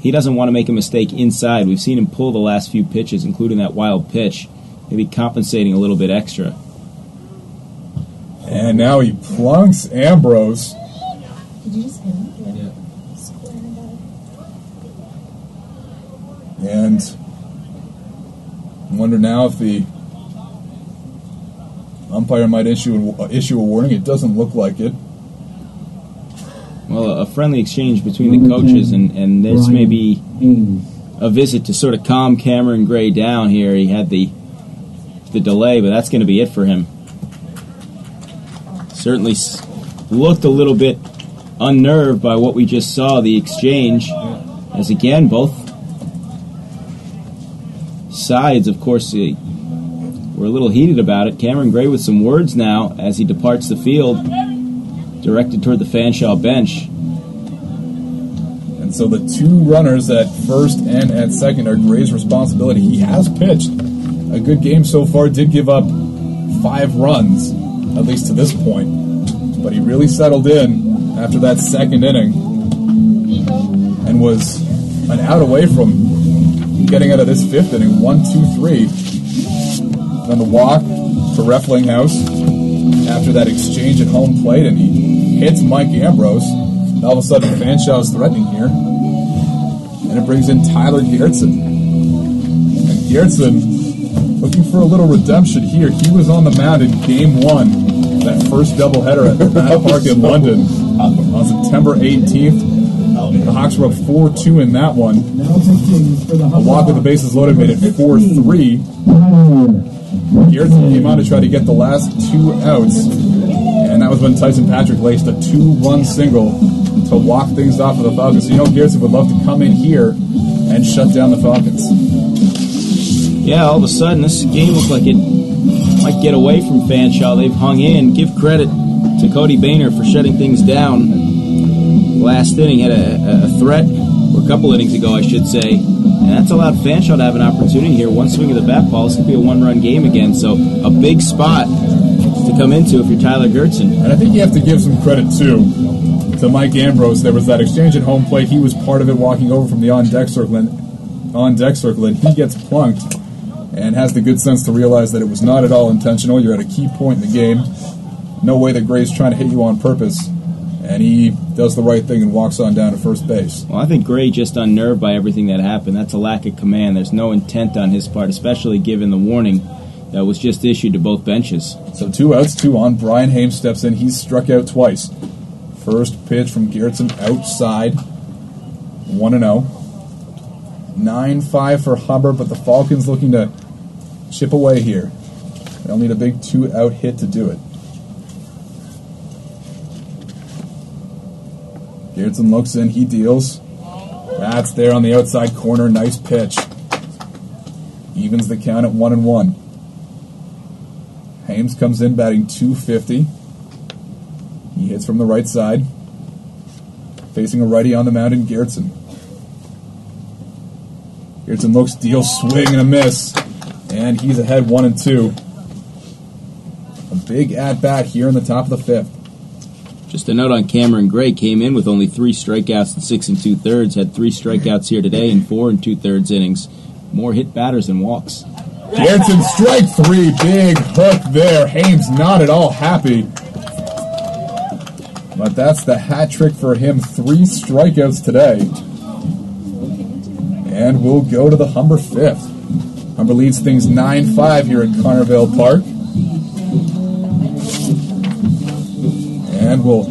[SPEAKER 2] he doesn't want to make a mistake inside. We've seen him pull the last few pitches, including that wild pitch, maybe compensating a little bit extra.
[SPEAKER 6] And now he plunks Ambrose.
[SPEAKER 5] Did you just hit him?
[SPEAKER 6] Yeah. And I wonder now if the umpire might issue a warning. It doesn't look like it.
[SPEAKER 2] Well, a friendly exchange between the coaches, and this may be a visit to sort of calm Cameron Gray down here. He had the delay, but that's going to be it for him. Certainly looked a little bit unnerved by what we just saw, the exchange, as again, both sides, of course, were a little heated about it. Cameron Gray with some words now as he departs the field, directed toward the Fanshawe bench.
[SPEAKER 6] And so the 2 runners at first and at second are Gray's responsibility. He has pitched a good game so far, did give up 5 runs, at least to this point. But he really settled in after that second inning and was an out away from getting out of this 5th inning. 1-2-3. Then the walk to Reflinghaus after that exchange at home plate, and he hits Mike Ambrose. All of a sudden, Fanshawe is threatening here. And it brings in Tyler Geertsen. And Geertsen looking for a little redemption here. He was on the mound in Game 1, that first doubleheader at Banana Park in London on September 18th. The Hawks were up 4-2 in that one. A walk with the bases loaded made it 4-3. Geertsen came on to try to get the last 2 outs, and that was when Tyson Patrick laced a 2-run single to walk things off for the Falcons. So you know Geertsen would love to come in here and shut down the Falcons.
[SPEAKER 2] Yeah, all of a sudden this game looked like it might get away from Fanshawe. They've hung in. Give credit to Cody Boehner for shutting things down. Last inning had a threat or a couple innings ago, I should say. And that's allowed Fanshawe to have an opportunity here. One swing of the bat, Paul. This could be a one-run game again. So a big spot to come into if you're Tyler Gertzen.
[SPEAKER 6] And I think you have to give some credit, too, to Mike Ambrose. There was that exchange at home plate. He was part of it walking over from the on-deck circle, and he gets plunked and has the good sense to realize that it was not at all intentional. You're at a key point in the game. No way that Gray's trying to hit you on purpose. And he does the right thing and walks on down to first base.
[SPEAKER 2] Well, I think Gray just unnerved by everything that happened. That's a lack of command. There's no intent on his part, especially given the warning that was just issued to both benches.
[SPEAKER 6] So 2 outs, 2 on. Brian Hames steps in. He's struck out twice. First pitch from Gertzen outside. 1-0. 9-5 for Humber, but the Falcons looking to chip away here. They'll need a big 2-out hit to do it. Gertzen looks in, he deals. That's there on the outside corner, nice pitch. Evens the count at 1-1. Hames comes in batting .250. He hits from the right side. Facing a righty on the mound in Gertzen. Gertzen looks, deals, swing and a miss. And he's ahead 1-2. A big at-bat here in the top of the 5th.
[SPEAKER 2] Just a note on Cameron Gray, came in with only 3 strikeouts in 6 2/3, had 3 strikeouts here today in 4 2/3 innings. More hit batters than walks.
[SPEAKER 6] Gertzen, strike 3, big hook there. Hames not at all happy. But that's the hat trick for him, 3 strikeouts today. And we'll go to the Humber 5th. Humber leads things 9-5 here at Connervale Park. And we'll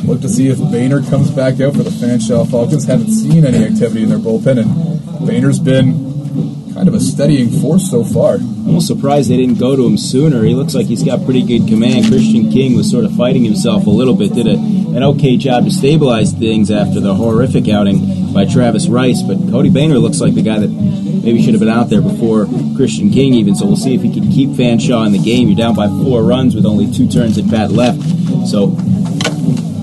[SPEAKER 6] look to see if Boehner comes back out for the Fanshawe Falcons. Haven't seen any activity in their bullpen, and Boehner's been kind of a steadying force so far.
[SPEAKER 2] Almost surprised they didn't go to him sooner. He looks like he's got pretty good command. Christian King was sort of fighting himself a little bit, did an okay job to stabilize things after the horrific outing by Travis Rice, but Cody Boehner looks like the guy that maybe should have been out there before Christian King even, so we'll see if he can keep Fanshawe in the game. You're down by 4 runs with only 2 turns at bat left, so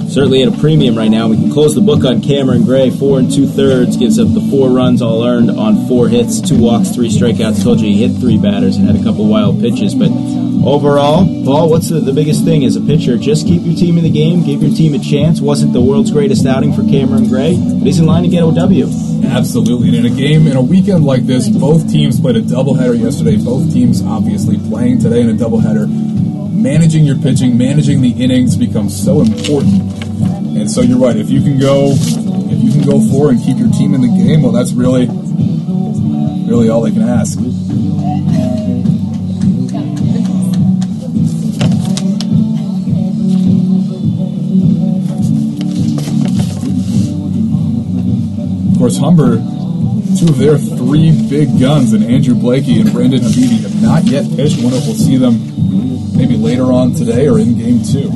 [SPEAKER 2] certainly at a premium right now. We can close the book on Cameron Gray. 4 2/3 gives up the 4 runs all earned on 4 hits, 2 walks, 3 strikeouts. Told you he hit 3 batters and had a couple wild pitches. But overall, Paul, what's the biggest thing as a pitcher? Just keep your team in the game, give your team a chance. Wasn't the world's greatest outing for Cameron Gray, but he's in line to get a W.
[SPEAKER 6] Absolutely. And in a game, in a weekend like this, both teams played a doubleheader yesterday. Both teams obviously playing today in a doubleheader. Managing your pitching, managing the innings becomes so important. And so you're right. If you can go 4 and keep your team in the game, well, that's really all they can ask. Of course, Humber, 2 of their 3 big guns, and Andrew Blakey and Brandon MBB have not yet pitched. Wonder if we'll see them maybe later on today or in game 2.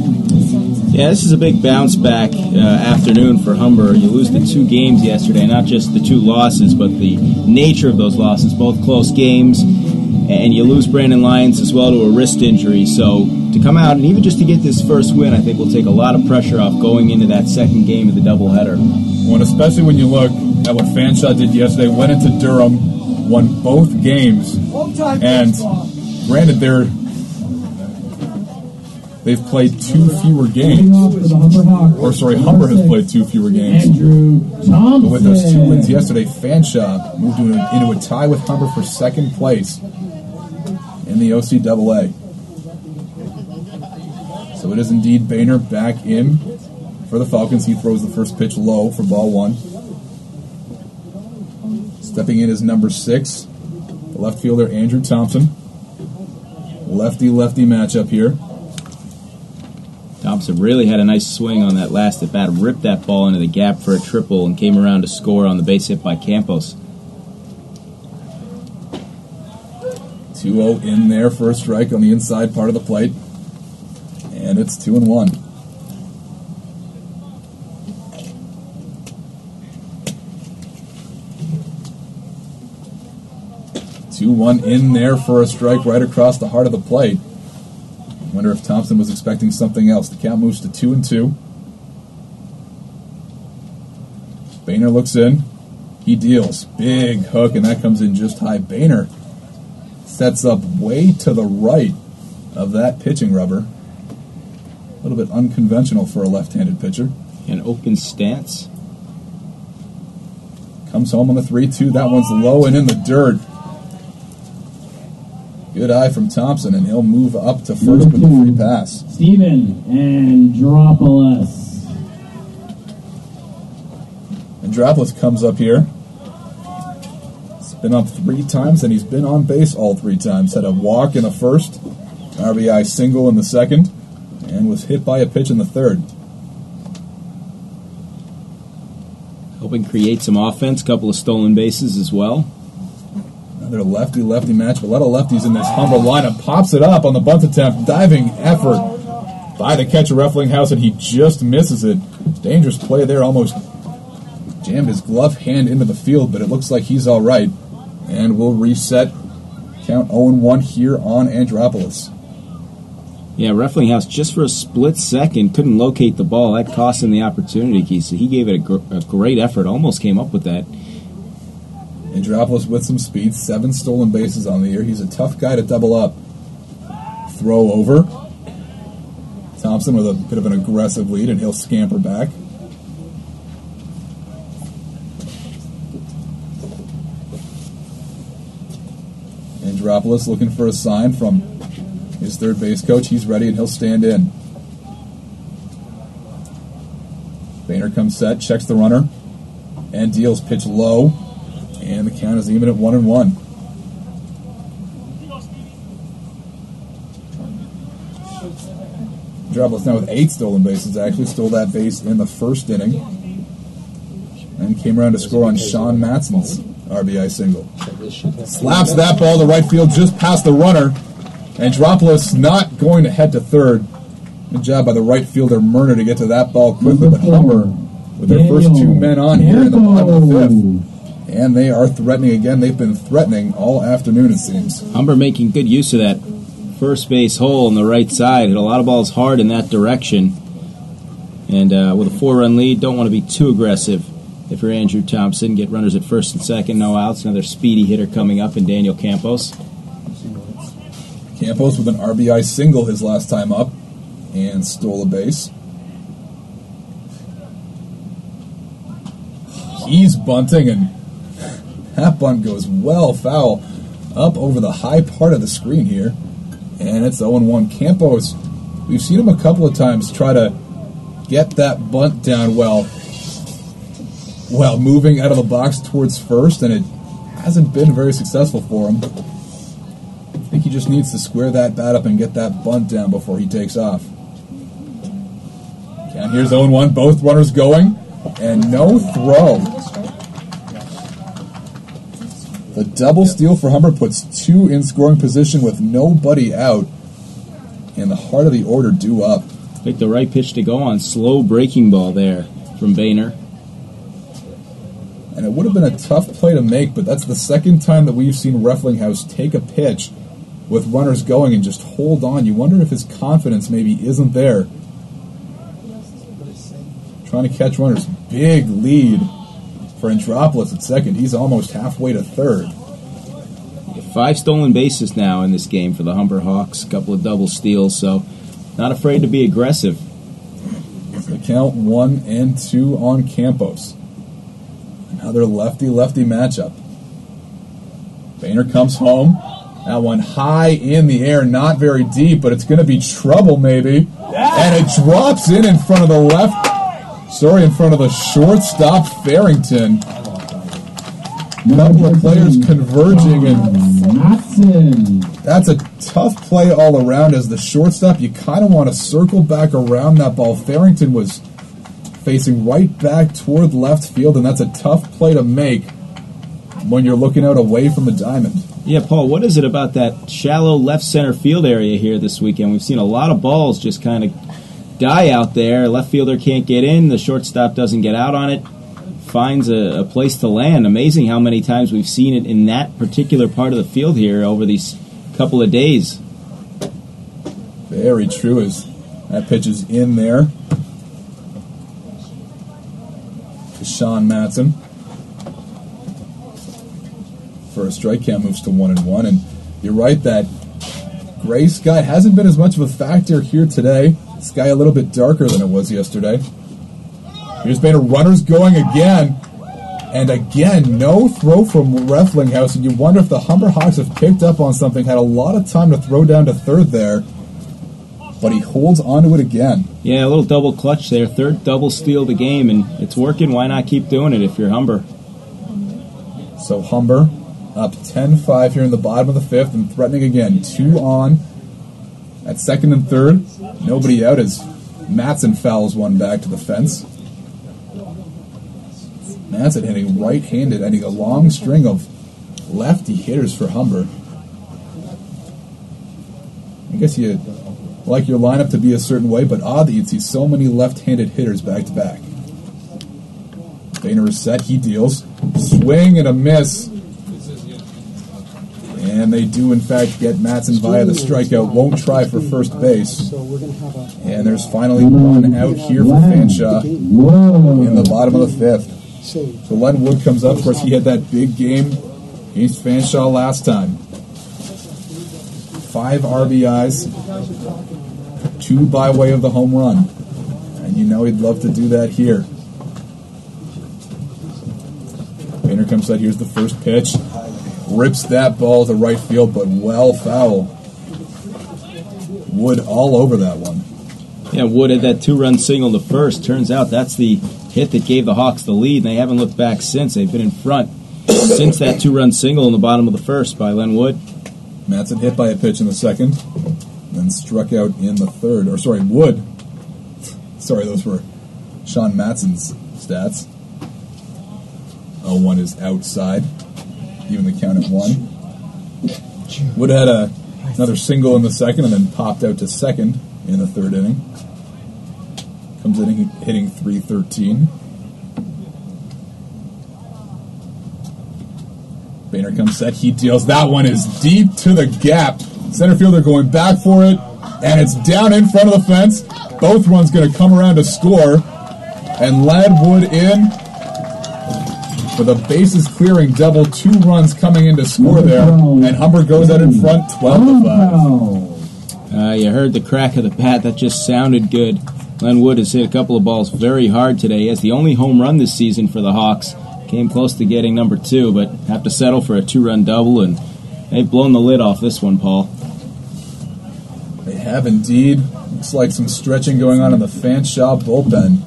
[SPEAKER 2] Yeah, this is a big bounce back afternoon for Humber. You lose the 2 games yesterday, not just the 2 losses, but the nature of those losses, both close games, and you lose Brandon Lyons as well to a wrist injury. So to come out and even just to get this first win, I think will take a lot of pressure off going into that second game of the doubleheader.
[SPEAKER 6] Well, especially when you look at what Fanshawe did yesterday, went into Durham, won both games, and granted they've played 2 fewer games. Humber has played 2 fewer games. But with those 2 wins yesterday, Fanshawe moved into a tie with Humber for second place in the OCAA. So it is indeed Boehner back in for the Falcons. He throws the first pitch low for ball 1. Stepping in is number 6, the left fielder Andrew Thompson. Lefty-lefty matchup here.
[SPEAKER 2] Thompson really had a nice swing on that last at bat, ripped that ball into the gap for a triple and came around to score on the base hit by Campos.
[SPEAKER 6] 2-0 in there for a strike on the inside part of the plate. And it's 2-1. In there for a strike right across the heart of the plate. Wonder if Thompson was expecting something else. The count moves to 2-2. Boehner looks in. He deals. Big hook, and that comes in just high. Boehner sets up way to the right of that pitching rubber. A little bit unconventional for a left-handed pitcher.
[SPEAKER 8] An open stance.
[SPEAKER 6] Comes home on the 3-2. That one's low and in the dirt. Good eye from Thompson, and he'll move up to first with the free pass.
[SPEAKER 7] Steven Andropoulos.
[SPEAKER 6] Andropoulos comes up here. He's been up 3 times, and he's been on base all 3 times. Had a walk in the first, RBI single in the second, and was hit by a pitch in the third.
[SPEAKER 8] Helping create some offense, couple of stolen bases as well.
[SPEAKER 6] Another lefty-lefty match, but a lot of lefties in this Humber lineup. Pops it up on the bunt attempt. Diving effort by the catcher, Reflinghaus, and he just misses it. Dangerous play there, almost jammed his glove hand into the field, but it looks like he's all right. And we'll reset. Count 0-1 here on Andropoulos.
[SPEAKER 8] Yeah, Reflinghaus just for a split second couldn't locate the ball. That cost him the opportunity. He gave it a great effort. Almost came up with that.
[SPEAKER 6] Andropoulos with some speed. 7 stolen bases on the year. He's a tough guy to double up. Throw over. Thompson with a bit of an aggressive lead, and he'll scamper back. Andropoulos looking for a sign from his third base coach. He's ready, and he'll stand in. Boehner comes set, checks the runner, and deals. Pitch low, and the count is even at 1-1. Andropoulos now with 8 stolen bases, actually. Stole that base in the first inning, and came around to score on Sean Matson's RBI single. Slaps that ball to right field just past the runner. Andropoulos not going to head to third. Good job by the right fielder Murner to get to that ball quickly, but Humber with their first 2 men on here in the bottom of the 5th. And they are threatening again. They've been threatening all afternoon, it seems.
[SPEAKER 8] Humber making good use of that first base hole on the right side. Hit a lot of balls hard in that direction. And with a 4-run lead, don't want to be too aggressive. If you're Andrew Thompson, get runners at first and second, no outs. Another speedy hitter coming up in Daniel Campos.
[SPEAKER 6] Campos with an RBI single his last time up and stole a base. He's bunting, and that bunt goes well foul up over the high part of the screen here. And it's 0-1. Campos, we've seen him a couple of times try to get that bunt down well, moving out of the box towards first, and it hasn't been very successful for him. I think he just needs to square that bat up and get that bunt down before he takes off. And here's 0-1, both runners going, and no throw. The double steal for Humber puts 2 in scoring position with nobody out, and the heart of the order due up.
[SPEAKER 8] Picked the right pitch to go on. Slow breaking ball there from Boehner.
[SPEAKER 6] And it would have been a tough play to make, but that's the second time that we've seen Reflinghaus take a pitch with runners going and just hold on. You wonder if his confidence maybe isn't there. Trying to catch runners. Big lead for Andropoulos at second. He's almost halfway to third.
[SPEAKER 8] 5 stolen bases now in this game for the Humber Hawks. A couple of double steals, so not afraid to be aggressive.
[SPEAKER 6] The count 1-2 on Campos. Another lefty-lefty matchup. Boehner comes home. That one high in the air, not very deep, but it's going to be trouble maybe. And it drops in front of the in front of the shortstop, Farrington. A couple of players converging, and that's a tough play all around. As the shortstop, you kind of want to circle back around that ball. Farrington was facing right back toward left field, and that's a tough play to make when you're looking out away from the diamond.
[SPEAKER 8] Yeah, Paul, what is it about that shallow left center field area here this weekend? We've seen a lot of balls just kind of die out there. Left fielder can't get in. The shortstop doesn't get out on it. Finds a place to land. Amazing how many times we've seen it in that particular part of the field here over these couple of days.
[SPEAKER 6] Very true, as that pitch is in there to Sean Matson. before our strike count moves to 1-1. And you're right that gray sky hasn't been as much of a factor here today. Sky a little bit darker than it was yesterday. Here's Boehner, runners going again. And again, no throw from Reflinghouse. And you wonder if the Humber Hawks have picked up on something, had a lot of time to throw down to third there. But he holds onto it again.
[SPEAKER 8] Yeah, a little double clutch there. Third double steal the game, and it's working. Why not keep doing it if you're Humber?
[SPEAKER 6] So Humber up 10-5 here in the bottom of the fifth and threatening again. 2 on at second and third. Nobody out as Matson fouls one back to the fence. Matson hitting right-handed, ending a long string of lefty hitters for Humber. I guess you like your lineup to be a certain way, but odd that you'd see so many left-handed hitters back-to-back. Boehner is set, he deals. Swing and a miss. And they do, in fact, get Matson via the strikeout. Won't try for first base. And there's finally one out here for Fanshawe in the bottom of the fifth. So Len Wood comes up. Of course, he had that big game against Fanshawe last time. 5 RBIs, 2 by way of the home run. And you know he'd love to do that here. Boehner comes out. Here's the first pitch. Rips that ball to right field, but well foul. Wood all over that one.
[SPEAKER 8] Yeah, Wood had that 2-run single to first. Turns out that's the hit that gave the Hawks the lead, and they haven't looked back since. They've been in front since that 2-run single in the bottom of the first by Len Wood.
[SPEAKER 6] Matson hit by a pitch in the second, then struck out in the third. Wood. Sorry, those were Sean Matson's stats. 0-1 is outside, even the count at 1. Wood had another single in the second and then popped out to second in the third inning. Comes in hitting .313. Boehner comes set, he deals. That one is deep to the gap. Center fielder going back for it, and it's down in front of the fence. Both runs going to come around to score, and Wood in for the bases clearing double. 2 runs coming in to score there, and Humber goes out in front 12-5.
[SPEAKER 8] You heard the crack of the bat. That just sounded good. Len Wood has hit a couple of balls very hard today. He has the only home run this season for the Hawks. Came close to getting number 2, but have to settle for a 2-run double, and they've blown the lid off this one, Paul.
[SPEAKER 6] They have indeed. Looks like some stretching going on in the Fanshawe bullpen.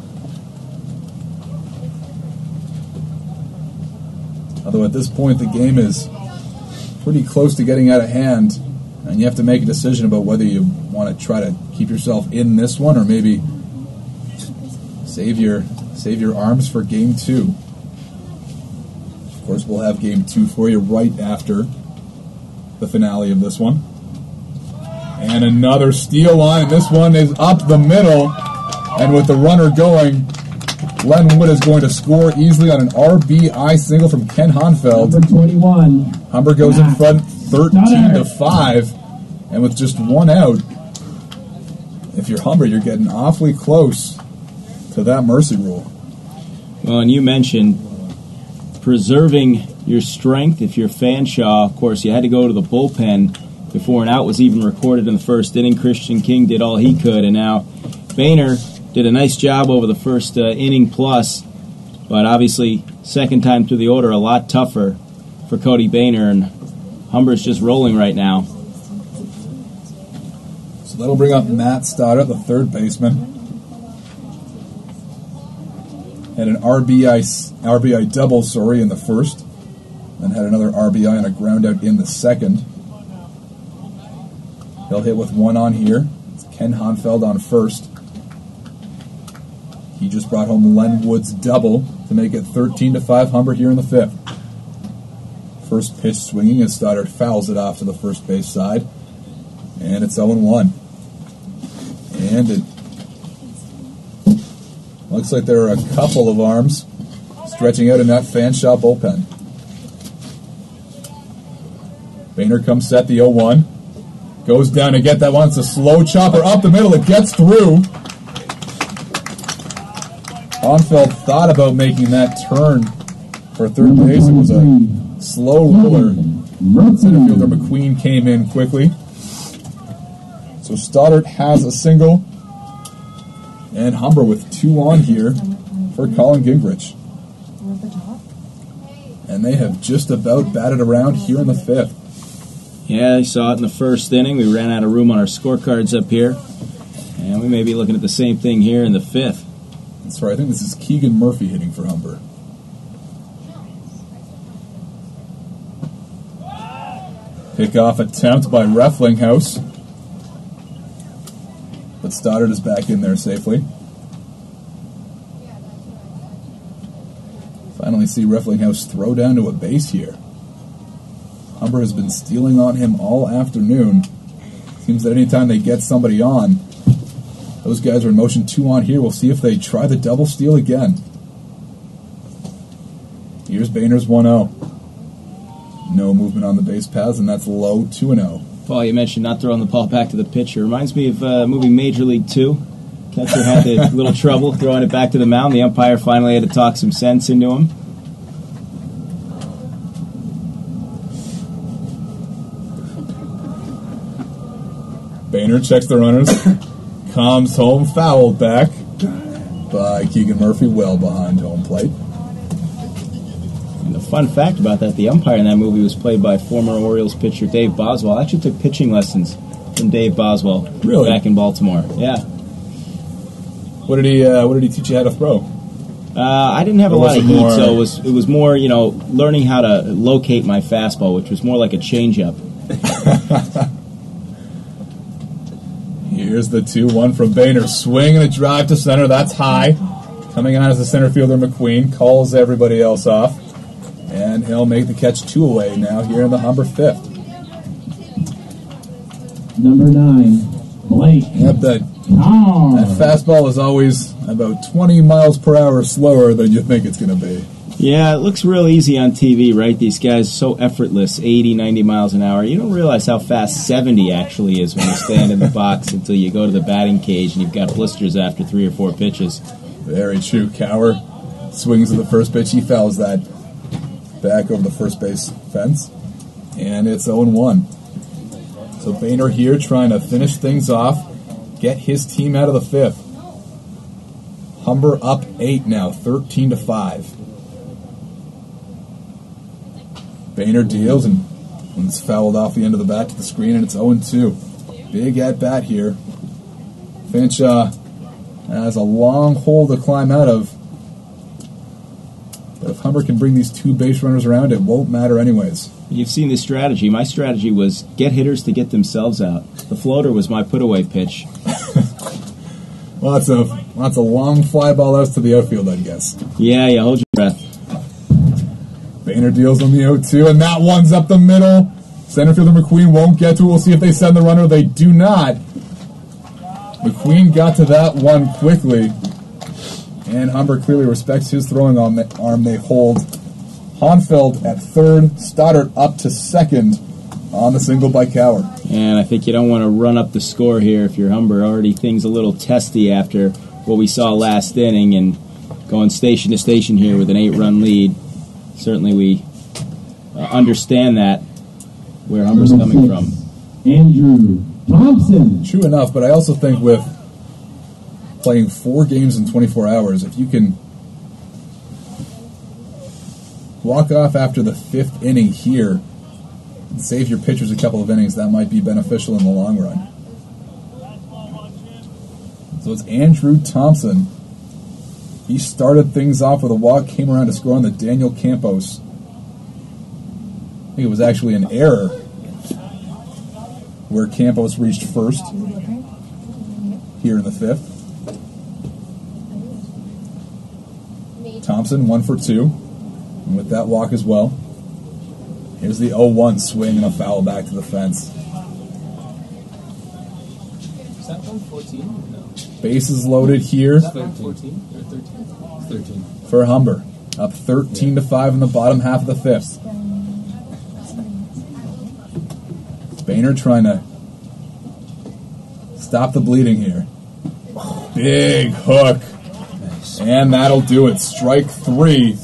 [SPEAKER 6] Although at this point the game is pretty close to getting out of hand, and you have to make a decision about whether you want to try to keep yourself in this one or maybe save your arms for Game 2. Of course, we'll have Game 2 for you right after the finale of this one. And another steal line, and this one is up the middle. And with the runner going, Len Wood is going to score easily on an RBI single from Ken Honfeld.
[SPEAKER 7] Number 21.
[SPEAKER 6] Humber goes in front 13-5, and with just 1 out, if you're Humber, you're getting awfully close to that mercy rule.
[SPEAKER 8] Well, and you mentioned preserving your strength. If you're Fanshawe, of course, you had to go to the bullpen before an out was even recorded in the first inning. Christian King did all he could, and now Boehner did a nice job over the first inning plus, but obviously second time through the order a lot tougher for Cody Boehner, and Humber's just rolling right now.
[SPEAKER 6] So that'll bring up Matt Stoddard, the third baseman. Had an RBI double, in the first, and had another RBI and a ground out in the second. He'll hit with 1 on here. It's Ken Honfeld on first. He just brought home Len Wood's double to make it 13-5 Humber here in the fifth. First pitch swinging as Stoddard fouls it off to the first base side. And it's 0-1. And it looks like there are a couple of arms stretching out in that Fanshawe bullpen. Boehner comes set, the 0-1. Goes down to get that one. It's a slow chopper up the middle. It gets through. Honfeld thought about making that turn for third base. It was a slow roller. Center fielder McQueen came in quickly. So Stoddard has a single. And Humber with 2 on here for Colin Gingrich. And they have just about batted around here in the 5th.
[SPEAKER 8] Yeah, you saw it in the first inning. We ran out of room on our scorecards up here. And we may be looking at the same thing here in the 5th.
[SPEAKER 6] That's right. I think this is Keegan Murphy hitting for Humber. Pickoff attempt by Reflinghaus. But Stoddard is back in there safely. Finally see Reflinghaus throw down to a base here. Humber has been stealing on him all afternoon. Seems that anytime they get somebody on, those guys are in motion 2 on here. We'll see if they try the double steal again. Here's Boehner's 1-0. No movement on the base paths, and that's low 2-0.
[SPEAKER 8] Paul, you mentioned not throwing the ball back to the pitcher. Reminds me of movie Major League 2. Catcher had a little trouble throwing it back to the mound. The umpire finally had to talk some sense into him.
[SPEAKER 6] Boehner checks the runners. Comes home, fouled back by Keegan Murphy, well behind home plate.
[SPEAKER 8] And the fun fact about that, the umpire in that movie was played by former Orioles pitcher Dave Boswell. I actually took pitching lessons from Dave Boswell back in Baltimore. Yeah.
[SPEAKER 6] What did he teach you how to throw?
[SPEAKER 8] I didn't have a lot of heat, so it was more, learning how to locate my fastball, which was more like a changeup.
[SPEAKER 6] Here's the 2-1 from Boehner. Swing and a drive to center. That's high. Coming on as the center fielder, McQueen calls everybody else off. And he'll make the catch 2 away now here in the Humber 5th.
[SPEAKER 7] Number 9, Blake.
[SPEAKER 6] Yep, that fastball is always about 20 miles per hour slower than you think it's going to be.
[SPEAKER 8] Yeah, it looks real easy on TV, right? These guys so effortless, 80, 90 miles an hour. You don't realize how fast 70 actually is when you stand in the box until you go to the batting cage and you've got blisters after 3 or 4 pitches.
[SPEAKER 6] Very true. Cower swings at the first pitch. He fouls that back over the first base fence. And it's 0-1. So Boehner here trying to finish things off, get his team out of the 5th. Humber up 8 now, 13-5. Boehner deals and it's fouled off the end of the bat to the screen, and it's 0-2. Big at bat here. Fanshawe has a long hole to climb out of. But if Humber can bring these 2 base runners around, it won't matter anyways.
[SPEAKER 8] You've seen this strategy. My strategy was get hitters to get themselves out. The floater was my put-away pitch.
[SPEAKER 6] Lots of long fly ball outs to the outfield, I guess.
[SPEAKER 8] Yeah, hold your breath.
[SPEAKER 6] Boehner deals on the 0-2, and that one's up the middle. Center fielder McQueen won't get to it. We'll see if they send the runner. They do not. McQueen got to that one quickly, and Humber clearly respects his throwing arm. They hold Honfeld at third, Stoddard up to second on the single by Cower.
[SPEAKER 8] And I think you don't want to run up the score here if you're Humber. Already things a little testy after what we saw last inning and going station to station here with an 8-run lead. Certainly we understand that, where Humber's coming from.
[SPEAKER 7] Andrew Thompson.
[SPEAKER 6] True enough, but I also think with playing 4 games in 24 hours, if you can walk off after the 5th inning here and save your pitchers a couple of innings, that might be beneficial in the long run. So it's Andrew Thompson. He started things off with a walk, came around to score on the Daniel Campos. I think it was actually an error where Campos reached first here in the 5th. Thompson 1 for 2, and with that walk as well. Here's the 0-1 swing and a foul back to the fence.
[SPEAKER 4] Is that 114? No.
[SPEAKER 6] Bases loaded here.
[SPEAKER 4] 14 or 13? 13.
[SPEAKER 6] For Humber. Up 13-5 in the bottom half of the 5th. Boehner trying to stop the bleeding here. Big hook. And that'll do it. Strike 3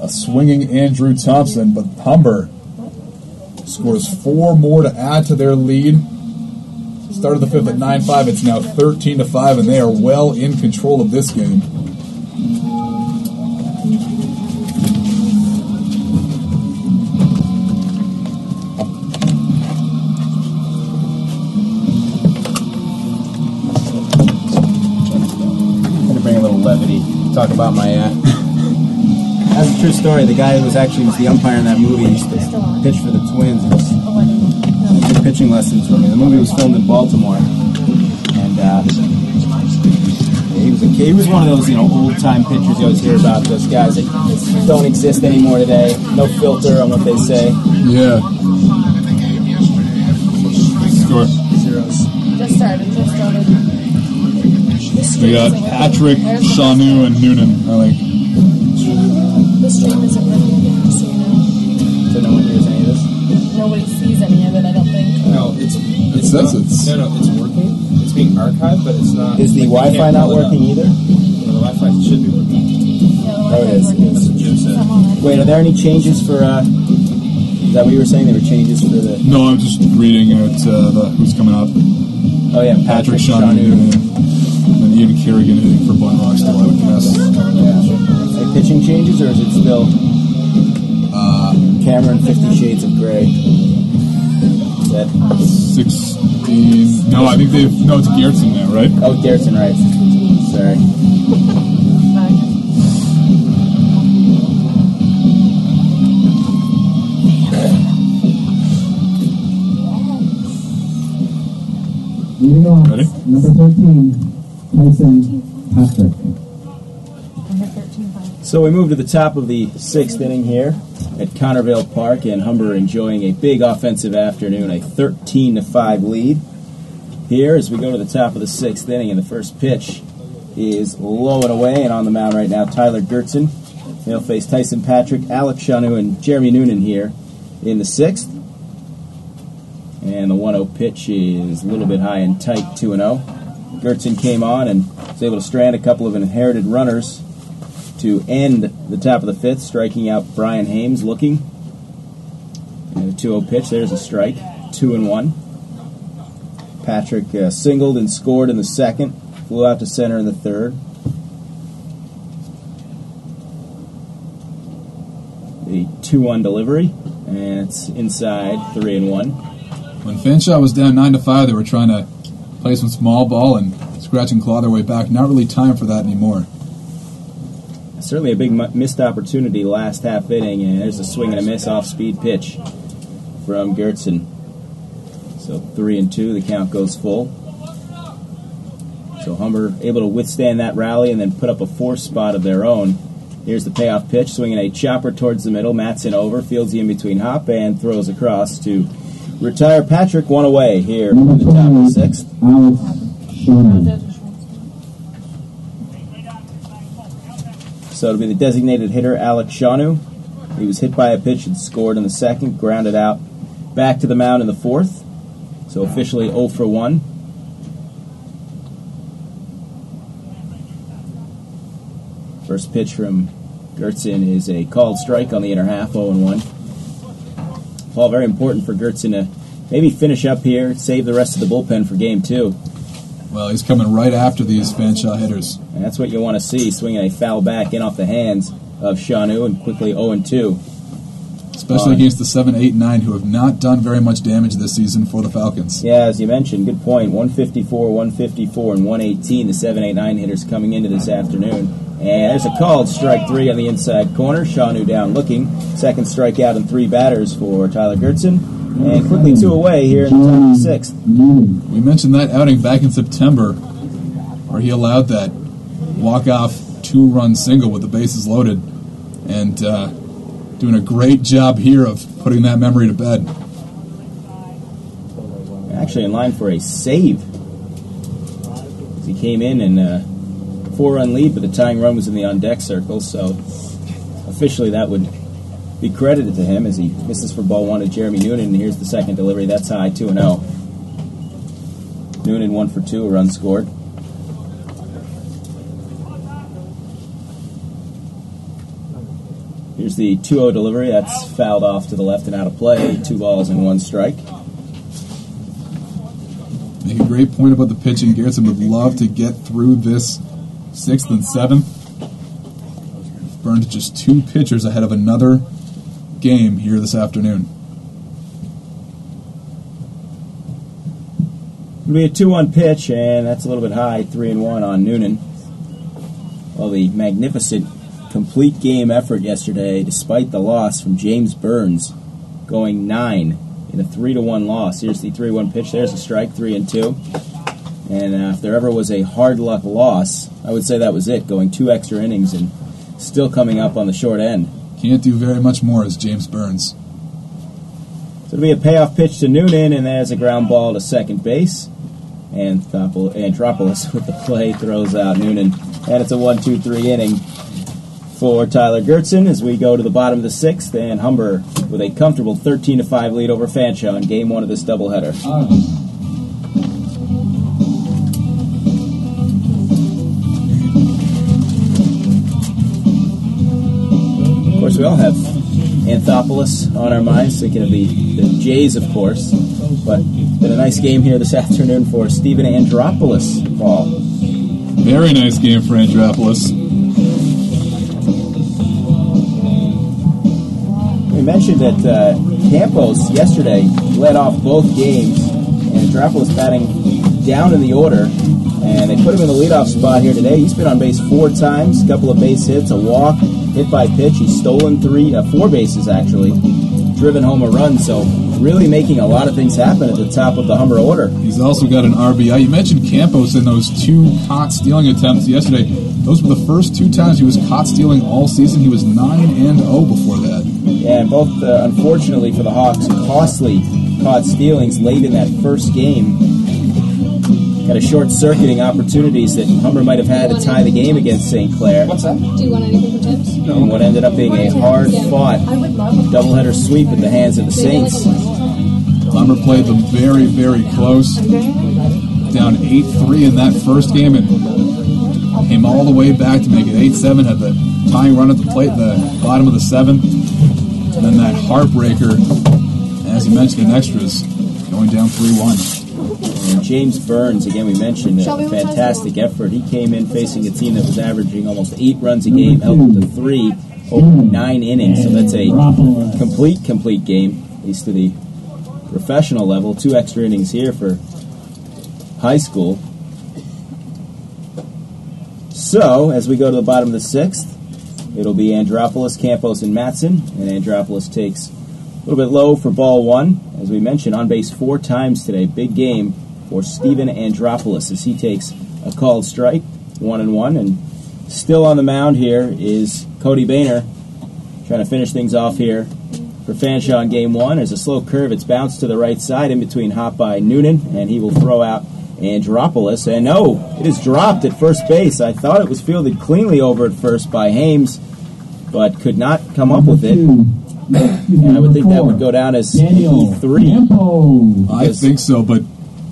[SPEAKER 6] a swinging Andrew Thompson, but Humber scores 4 more to add to their lead. Started the fifth at 9-5. It's now 13-5, and they are well in control of this game.
[SPEAKER 2] Bring a little levity. Talk about my. That's a true story. The guy who was the umpire in that movie used to pitch for the Twins. He took pitching lessons from me. The movie was filmed in Baltimore, and he was one of those old time pitchers you always hear about. Those guys that don't exist anymore today. No filter on what they say.
[SPEAKER 6] Yeah. Score.
[SPEAKER 5] Just started.
[SPEAKER 6] We got Patrick, Shanu, and Noonan.
[SPEAKER 5] The stream isn't working, just so you know.
[SPEAKER 2] So no one hears any of this?
[SPEAKER 5] Nobody sees any of it, I don't think.
[SPEAKER 4] No, it's
[SPEAKER 6] It says it's.
[SPEAKER 4] no, it's working. It's being archived, but it's not.
[SPEAKER 2] Is the Wi-Fi not working either?
[SPEAKER 4] The Wi-Fi should be working.
[SPEAKER 5] Yeah,
[SPEAKER 2] Oh, it is.
[SPEAKER 5] Come on.
[SPEAKER 2] Wait, are there any changes for? Is that what you were saying? There were changes for the.
[SPEAKER 6] No, I'm just reading out who's coming up.
[SPEAKER 2] Oh yeah,
[SPEAKER 6] Patrick, Shanu, and Ian Kerrigan hitting for Blind Rock still, I would guess.
[SPEAKER 2] Any pitching changes, or is it still Cameron 50 Shades of Grey? Is that
[SPEAKER 6] 16. No, I think no, it's Gertson now, right?
[SPEAKER 2] oh, Garrison, right? Sorry.
[SPEAKER 7] Leading off,
[SPEAKER 6] Ready?
[SPEAKER 7] number 13, Tyson Patrick.
[SPEAKER 5] Number 13.
[SPEAKER 2] So we move to the top of the 6th inning here at Connervale Park, and Humber enjoying a big offensive afternoon, a 13-5 lead. Here, as we go to the top of the 6th inning, and the first pitch is low and away, and on the mound right now, Tyler Gertson. They'll face Tyson Patrick, Alex Shanu, and Jeremy Noonan here in the 6th. And the 1-0 pitch is a little bit high and tight, 2-0. Gertson came on and was able to strand a couple of inherited runners to end the top of the 5th, striking out Brian Hames looking. And the 2-0 pitch, there's a strike, 2-1. Patrick singled and scored in the 2nd, flew out to center in the 3rd. The 2-1 delivery, and it's inside, 3-1.
[SPEAKER 6] When Fanshawe was down 9-5, they were trying to play some small ball and scratch and claw their way back. Not really time for that anymore.
[SPEAKER 2] Certainly a big missed opportunity last half inning, and there's a swing and a miss off-speed pitch from Gertson. So 3-2, the count goes full. So Humber able to withstand that rally and then put up a 4th spot of their own. Here's the payoff pitch, swinging a chopper towards the middle. Matson over, fields the in-between hop, and throws across to retire Patrick, 1 away here from the top of the 6th.
[SPEAKER 7] Alex Shanu.
[SPEAKER 2] So it'll be the designated hitter, Alex Shanu. He was hit by a pitch and scored in the 2nd, grounded out back to the mound in the 4th. So officially 0 for 1. First pitch from Gertson is a called strike on the inner half, 0-1. Paul, very important for Gertson to maybe finish up here, save the rest of the bullpen for game 2.
[SPEAKER 6] Well, he's coming right after these Fanshawe hitters.
[SPEAKER 2] And that's what you want to see, swinging a foul back in off the hands of Shanu, and quickly 0-2.
[SPEAKER 6] Especially against the 7, 8, 9, who have not done very much damage this season for the Falcons.
[SPEAKER 2] Yeah, as you mentioned, good point. 154, 154, and 118, the 7, 8, 9 hitters coming into this afternoon. And there's a called strike 3 on the inside corner. Shanu down looking. 2nd strikeout and 3 batters for Tyler Gertson. And quickly 2 away here in the top of the 6th.
[SPEAKER 6] We mentioned that outing back in September where he allowed that walk-off 2-run single with the bases loaded. And doing a great job here of putting that memory to bed.
[SPEAKER 2] Actually in line for a save. As he came in and 4-run lead, but the tying run was in the on-deck circle, so officially that would be credited to him as he misses for ball 1 to Jeremy Noonan, and here's the 2nd delivery. That's high, 2-0. Noonan 1 for 2, a run scored. Here's the 2-0 delivery. That's fouled off to the left and out of play. 2 balls and 1 strike.
[SPEAKER 6] Make a great point about the pitching. Garrettson would love to get through this 6th and 7th. Burned just 2 pitchers ahead of another game here this afternoon.
[SPEAKER 2] It'll be a 2-1 pitch, and that's a little bit high. 3-1 on Noonan. Well, the magnificent complete game effort yesterday, despite the loss from James Burns, going 9 in a 3-1 loss. Here's the 3-1 pitch. There's a strike, 3-2. And if there ever was a hard luck loss, I would say that was it, going 2 extra innings and still coming up on the short end.
[SPEAKER 6] Can't do very much more as James Burns.
[SPEAKER 2] So it'll be a payoff pitch to Noonan, and there's a ground ball to second base. And Andropoulos with the play throws out Noonan. And it's a 1-2-3 inning for Tyler Gertzen as we go to the bottom of the 6th, and Humber with a comfortable 13-5 lead over Fanshawe in Game 1 of this doubleheader. Of course, we all have Anthopoulos on our minds, thinking of the Jays, of course. But it's been a nice game here this afternoon for Stephen Andropoulos, Paul.
[SPEAKER 6] Very nice game for Andropoulos.
[SPEAKER 2] We mentioned that Campos yesterday led off both games, and Andropoulos batting down in the order, and they put him in the leadoff spot here today. He's been on base 4 times, a couple of base hits, a walk, hit by pitch. He's stolen 4 bases actually, driven home a run, so really making a lot of things happen at the top of the Humber order.
[SPEAKER 6] He's also got an RBI. You mentioned Campos in those 2 caught stealing attempts yesterday. Those were the first 2 times he was caught stealing all season. He was 9-0 before that.
[SPEAKER 2] Yeah, and both, unfortunately for the Hawks, costly caught stealings late in that first game. Kind of short-circuiting opportunities that Humber might have had to tie the game against St. Clair.
[SPEAKER 4] What's that?
[SPEAKER 5] Do you want anything for tips?
[SPEAKER 2] No. And what ended up being a hard-fought doubleheader sweep at the hands of the Saints.
[SPEAKER 6] Humber played them very, very close. Down 8-3 in that first game and came all the way back to make it 8-7. Had the tying run at the plate at the bottom of the 7th. And then that heartbreaker, as you mentioned in extras, going down 3-1.
[SPEAKER 2] And James Burns, again, we mentioned a fantastic effort. He came in facing a team that was averaging almost 8 runs a game, held them to 3 over 9 innings. So that's a complete game, at least to the professional level. 2 extra innings here for high school. So, as we go to the bottom of the 6th, it'll be Andropoulos, Campos, and Matson. And Andropoulos takes a little bit low for ball 1. As we mentioned, on base 4 times today. Big game for Stephen Andropoulos as he takes a called strike, 1-1. And still on the mound here is Cody Boehner, trying to finish things off here for Fanshawe in Game 1. There's a slow curve. It's bounced to the right side in between hop by Noonan, and he will throw out Andropoulos. And no, it is dropped at first base. I thought it was fielded cleanly over at first by Hames, but could not come up with it. And I would think that would go down as 3.
[SPEAKER 6] I think so, but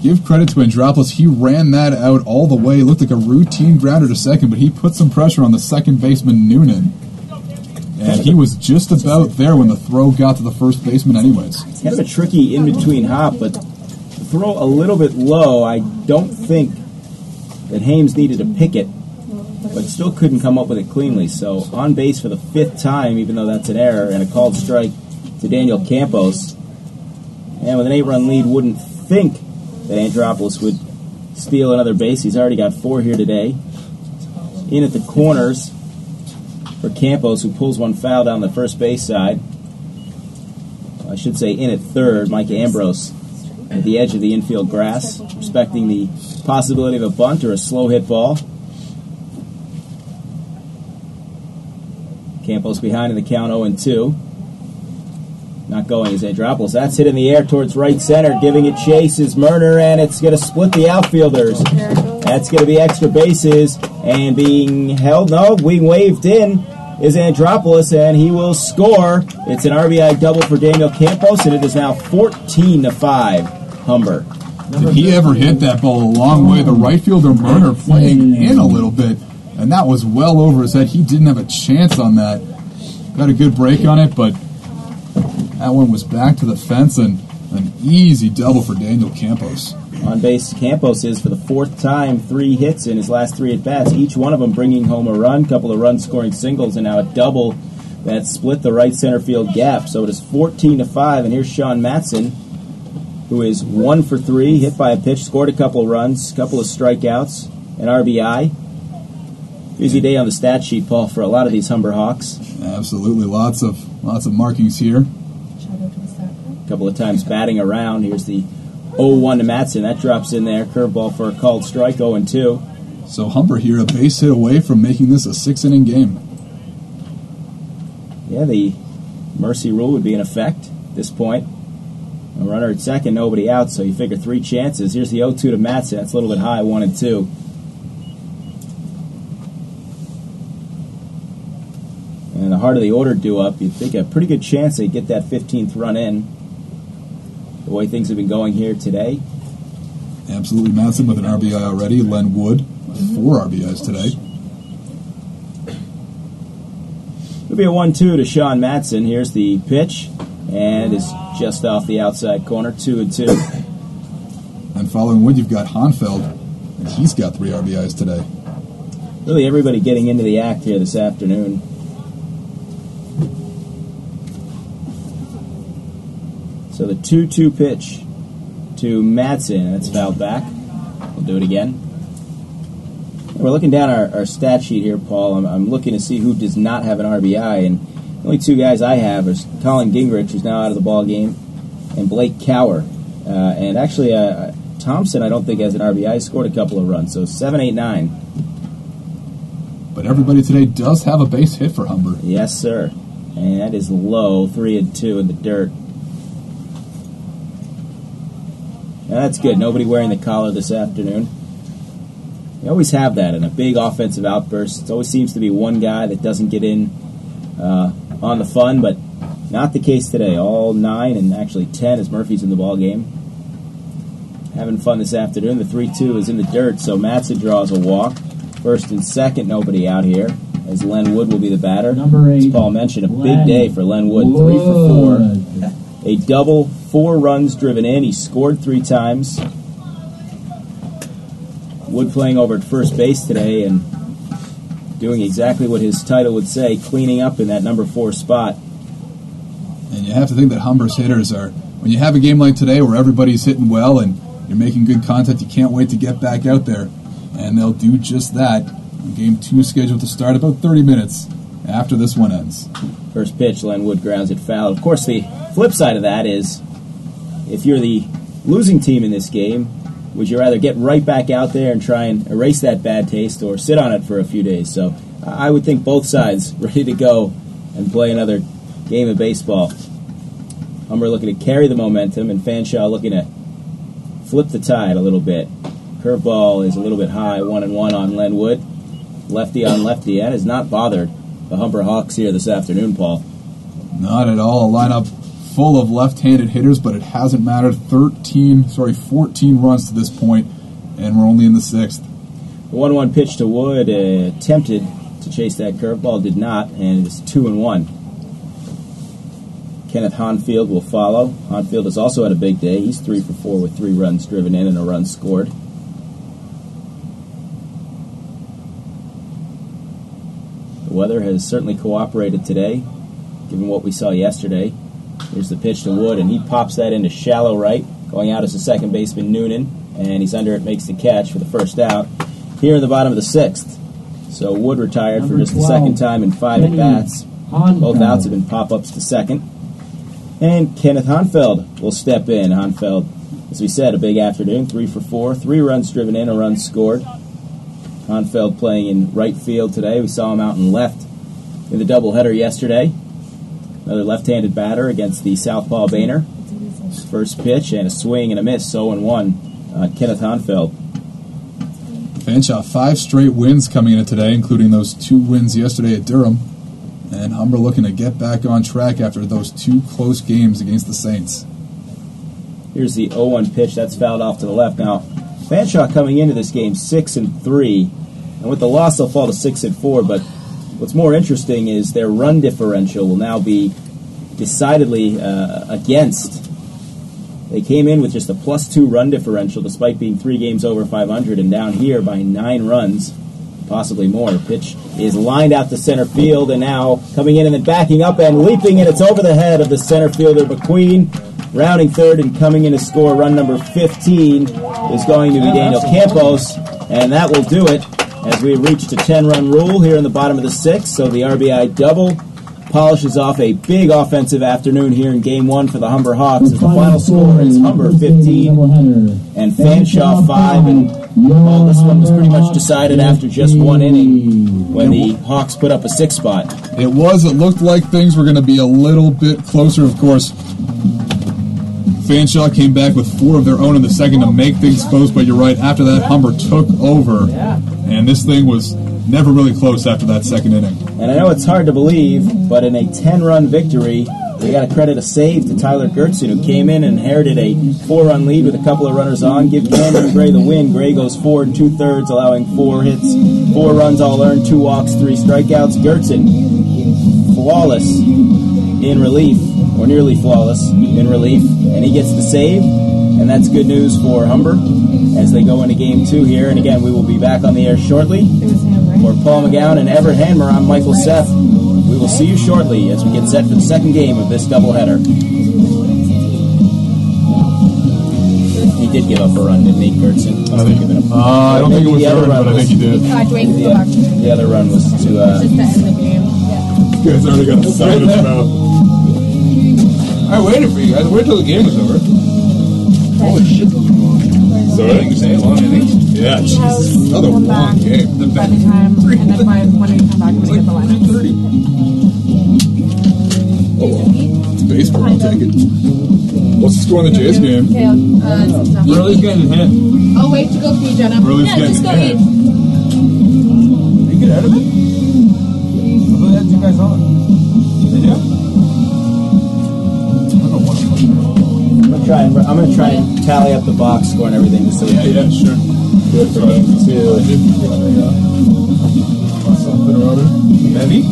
[SPEAKER 6] give credit to Andropoulos. He ran that out all the way. It looked like a routine grounder to second, but he put some pressure on the second baseman, Noonan. And he was just about there when the throw got to the first baseman anyways.
[SPEAKER 2] Kind of a tricky in-between hop, but the throw a little bit low. I don't think that Hames needed to pick it, but still couldn't come up with it cleanly. So on base for the 5th time, even though that's an error, and a called strike to Daniel Campos. And with an 8-run lead, wouldn't think that Andropoulos would steal another base. He's already got 4 here today. In at the corners for Campos, who pulls one foul down the first base side. I should say in at third, Mike Ambrose at the edge of the infield grass, respecting the possibility of a bunt or a slow hit ball. Campos behind in the count, 0-2. Not going is Andropoulos. That's hit in the air towards right center. Giving it chase is Murner, and it's going to split the outfielders. That's going to be extra bases, and being held, being waved in is Andropoulos, and he will score. It's an RBI double for Daniel Campos, and it is now 14-5, Humber.
[SPEAKER 6] Did he ever hit that ball a long way? The right fielder, Murner, playing in a little bit, and that was well over his head. He didn't have a chance on that. got a good break on it, but that one was back to the fence and an easy double for Daniel Campos.
[SPEAKER 2] On base, Campos is for the fourth time 3 hits in his last 3 at-bats, each one of them bringing home a run, couple of run-scoring singles, and now a double that split the right center field gap. So it is 14-5, and here's Sean Matson, who is 1 for 3, hit by a pitch, scored a couple of runs, couple of strikeouts, an RBI. Busy day on the stat sheet, Paul, for a lot of these Humber Hawks.
[SPEAKER 6] Absolutely, lots of markings here.
[SPEAKER 2] A couple of times batting around. Here's the 0-1 to Matson. That drops in there. Curveball for a called strike, 0-2.
[SPEAKER 6] So Humber here, a base hit away from making this a 6-inning game.
[SPEAKER 2] Yeah, the mercy rule would be in effect at this point. A runner at second, nobody out, so you figure 3 chances. Here's the 0-2 to Matson. That's a little bit high, 1-2. And the heart of the order due up, you'd think a pretty good chance they'd get that 15th run in. The way things have been going here today.
[SPEAKER 6] Absolutely, Matson with an RBI already. Len Wood with 4 RBIs today.
[SPEAKER 2] It'll be a 1-2 to Sean Matson. Here's the pitch, and it's just off the outside corner, 2-2.
[SPEAKER 6] And following Wood, you've got Hanfeld, and he's got 3 RBIs today.
[SPEAKER 2] Really everybody getting into the act here this afternoon. So the 2-2 pitch to Matson. That's fouled back. We'll do it again. We're looking down our stat sheet here, Paul. I'm looking to see who does not have an RBI, and the only 2 guys I have are Colin Gingrich, who's now out of the ball game, and Blake Cower. And actually, Thompson, I don't think has an RBI. He scored a couple of runs, so 7, 8, 9.
[SPEAKER 6] But everybody today does have a base hit for Humber.
[SPEAKER 2] Yes, sir. And that is low, 3-2 in the dirt. Now that's good. Nobody wearing the collar this afternoon. You always have that in a big offensive outburst. It always seems to be one guy that doesn't get in on the fun, but not the case today. All 9 and actually 10 as Murphy's in the ball game. Having fun this afternoon. The 3-2 is in the dirt, so Matson draws a walk. First and second, nobody out here, as Len Wood will be the batter.
[SPEAKER 7] Number 8,
[SPEAKER 2] as Paul mentioned, a big day for Len Wood. 3 for 4. A double, 4 runs driven in. He scored 3 times. Wood playing over at first base today and doing exactly what his title would say, cleaning up in that number 4 spot.
[SPEAKER 6] And you have to think that Humber's hitters are, when you have a game like today where everybody's hitting well and you're making good contact, you can't wait to get back out there. And they'll do just that. Game 2 is scheduled to start about 30 minutes after this one ends.
[SPEAKER 2] First pitch, Len Wood grounds it foul. Of course, the flip side of that is, if you're the losing team in this game, would you rather get right back out there and try and erase that bad taste or sit on it for a few days? So I would think both sides ready to go and play another game of baseball. Humber looking to carry the momentum, and Fanshawe looking to flip the tide a little bit. Curveball is a little bit high, 1-1 on Len Wood. Lefty on lefty. That has not bothered the Humber Hawks here this afternoon, Paul.
[SPEAKER 6] Not at all. A lineup full of left-handed hitters, but it hasn't mattered. 14 runs to this point, and we're only in the 6th.
[SPEAKER 2] The 1-1 pitch to Wood, attempted to chase that curveball, did not, and it is 2-1. Kenneth Hanfield will follow. Hanfield has also had a big day. He's 3 for 4 with 3 runs driven in and a run scored. The weather has certainly cooperated today, given what we saw yesterday. Here's the pitch to Wood, and he pops that into shallow right, going out as the second baseman Noonan, and he's under it, makes the catch for the first out here in the bottom of the 6th. So Wood retired for just the 2nd time in 5 at-bats. Both outs have been pop-ups to second. And Kenneth Hanfeld will step in. Hanfeld, as we said, a big afternoon, 3 for 4, 3 runs driven in, a run scored. Hanfeld playing in right field today. We saw him out in left in the doubleheader yesterday. Another left-handed batter against the southpaw Boehner. First pitch and a swing and a miss, 0-1 on Kenneth Hanfeld.
[SPEAKER 6] Fanshawe, 5 straight wins coming into today, including those 2 wins yesterday at Durham. And Humber looking to get back on track after those 2 close games against the Saints.
[SPEAKER 2] Here's the 0-1 pitch. That's fouled off to the left. Now, Fanshawe coming into this game 6-3. And with the loss, they'll fall to 6-4. But what's more interesting is their run differential will now be decidedly against. They came in with just a +2 run differential despite being 3 games over 500 and down here by 9 runs, possibly more. Pitch is lined out to center field and now coming in and then backing up and leaping, and it's over the head of the center fielder McQueen. Rounding third and coming in to score run number 15 is going to be Daniel Campos, and that will do it as we have reached a 10-run rule here in the bottom of the 6th. So the RBI double polishes off a big offensive afternoon here in Game 1 for the Humber Hawks. As the final score is Humber 15 and Fanshawe 5. And well, this one was pretty much decided after just 1 inning when the Hawks put up a 6 spot.
[SPEAKER 6] It looked like things were going to be a little bit closer, of course. Fanshawe came back with 4 of their own in the second to make things close, but you're right, after that, Humber took over, and this thing was never really close after that second inning.
[SPEAKER 2] And I know it's hard to believe, but in a 10-run victory, we got to credit a save to Tyler Gertzen, who came in and inherited a 4-run lead with a couple of runners on. Give Cameron Gray the win. Gray goes 4 2/3, allowing 4 hits, 4 runs all earned, 2 walks, 3 strikeouts. Gertzen, flawless in relief, or nearly flawless in relief, and he gets the save, and that's good news for Humber as they go into Game 2 here. And again, we will be back on the air shortly. For Paul McGowan and Everett Hanmer, I'm Michael Seth. We will see you shortly as we get set for the second game of this doubleheader. He did give up a run, didn't he, Gertzen?
[SPEAKER 6] I don't think it was earned, but I think he did.
[SPEAKER 2] The other run was to...
[SPEAKER 5] Just the end of the game.
[SPEAKER 6] You guys already got a sign in his mouth.
[SPEAKER 4] I waited for you guys. Wait till the game was over. Holy shit.
[SPEAKER 6] Sorry?
[SPEAKER 4] Long innings.
[SPEAKER 6] Yeah, Jesus. Another long game.
[SPEAKER 5] By the time, and then when we come back, we get the lineup.
[SPEAKER 6] Oh, well. It's baseball, I'll take it. What's the score in the Jays game?
[SPEAKER 1] Burley's getting hit.
[SPEAKER 5] Oh, wait to go feed Jenna.
[SPEAKER 6] Burley's
[SPEAKER 5] Yeah,
[SPEAKER 6] getting
[SPEAKER 5] just go
[SPEAKER 6] hit.
[SPEAKER 5] eat.
[SPEAKER 4] They get out of it? Who had you guys on? They do?
[SPEAKER 2] I'm going to try and tally up the box score and everything just so we can
[SPEAKER 6] Sure.
[SPEAKER 2] do it for Game 2.
[SPEAKER 6] Something or other.
[SPEAKER 4] Maybe?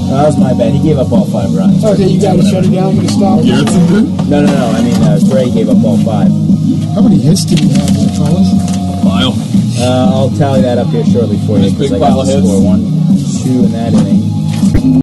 [SPEAKER 2] That was my bad. He gave up all 5 runs.
[SPEAKER 3] Okay, you got to shut it down. I'm going to stop.
[SPEAKER 6] Gertzen did?
[SPEAKER 2] No. I mean, Gray gave up all 5.
[SPEAKER 3] How many hits did you have, fellas?
[SPEAKER 6] Pile.
[SPEAKER 2] I'll tally that up here shortly for you because
[SPEAKER 6] Big
[SPEAKER 2] I got
[SPEAKER 6] pile
[SPEAKER 2] the
[SPEAKER 6] of hits.
[SPEAKER 2] score 1, 2 in that inning.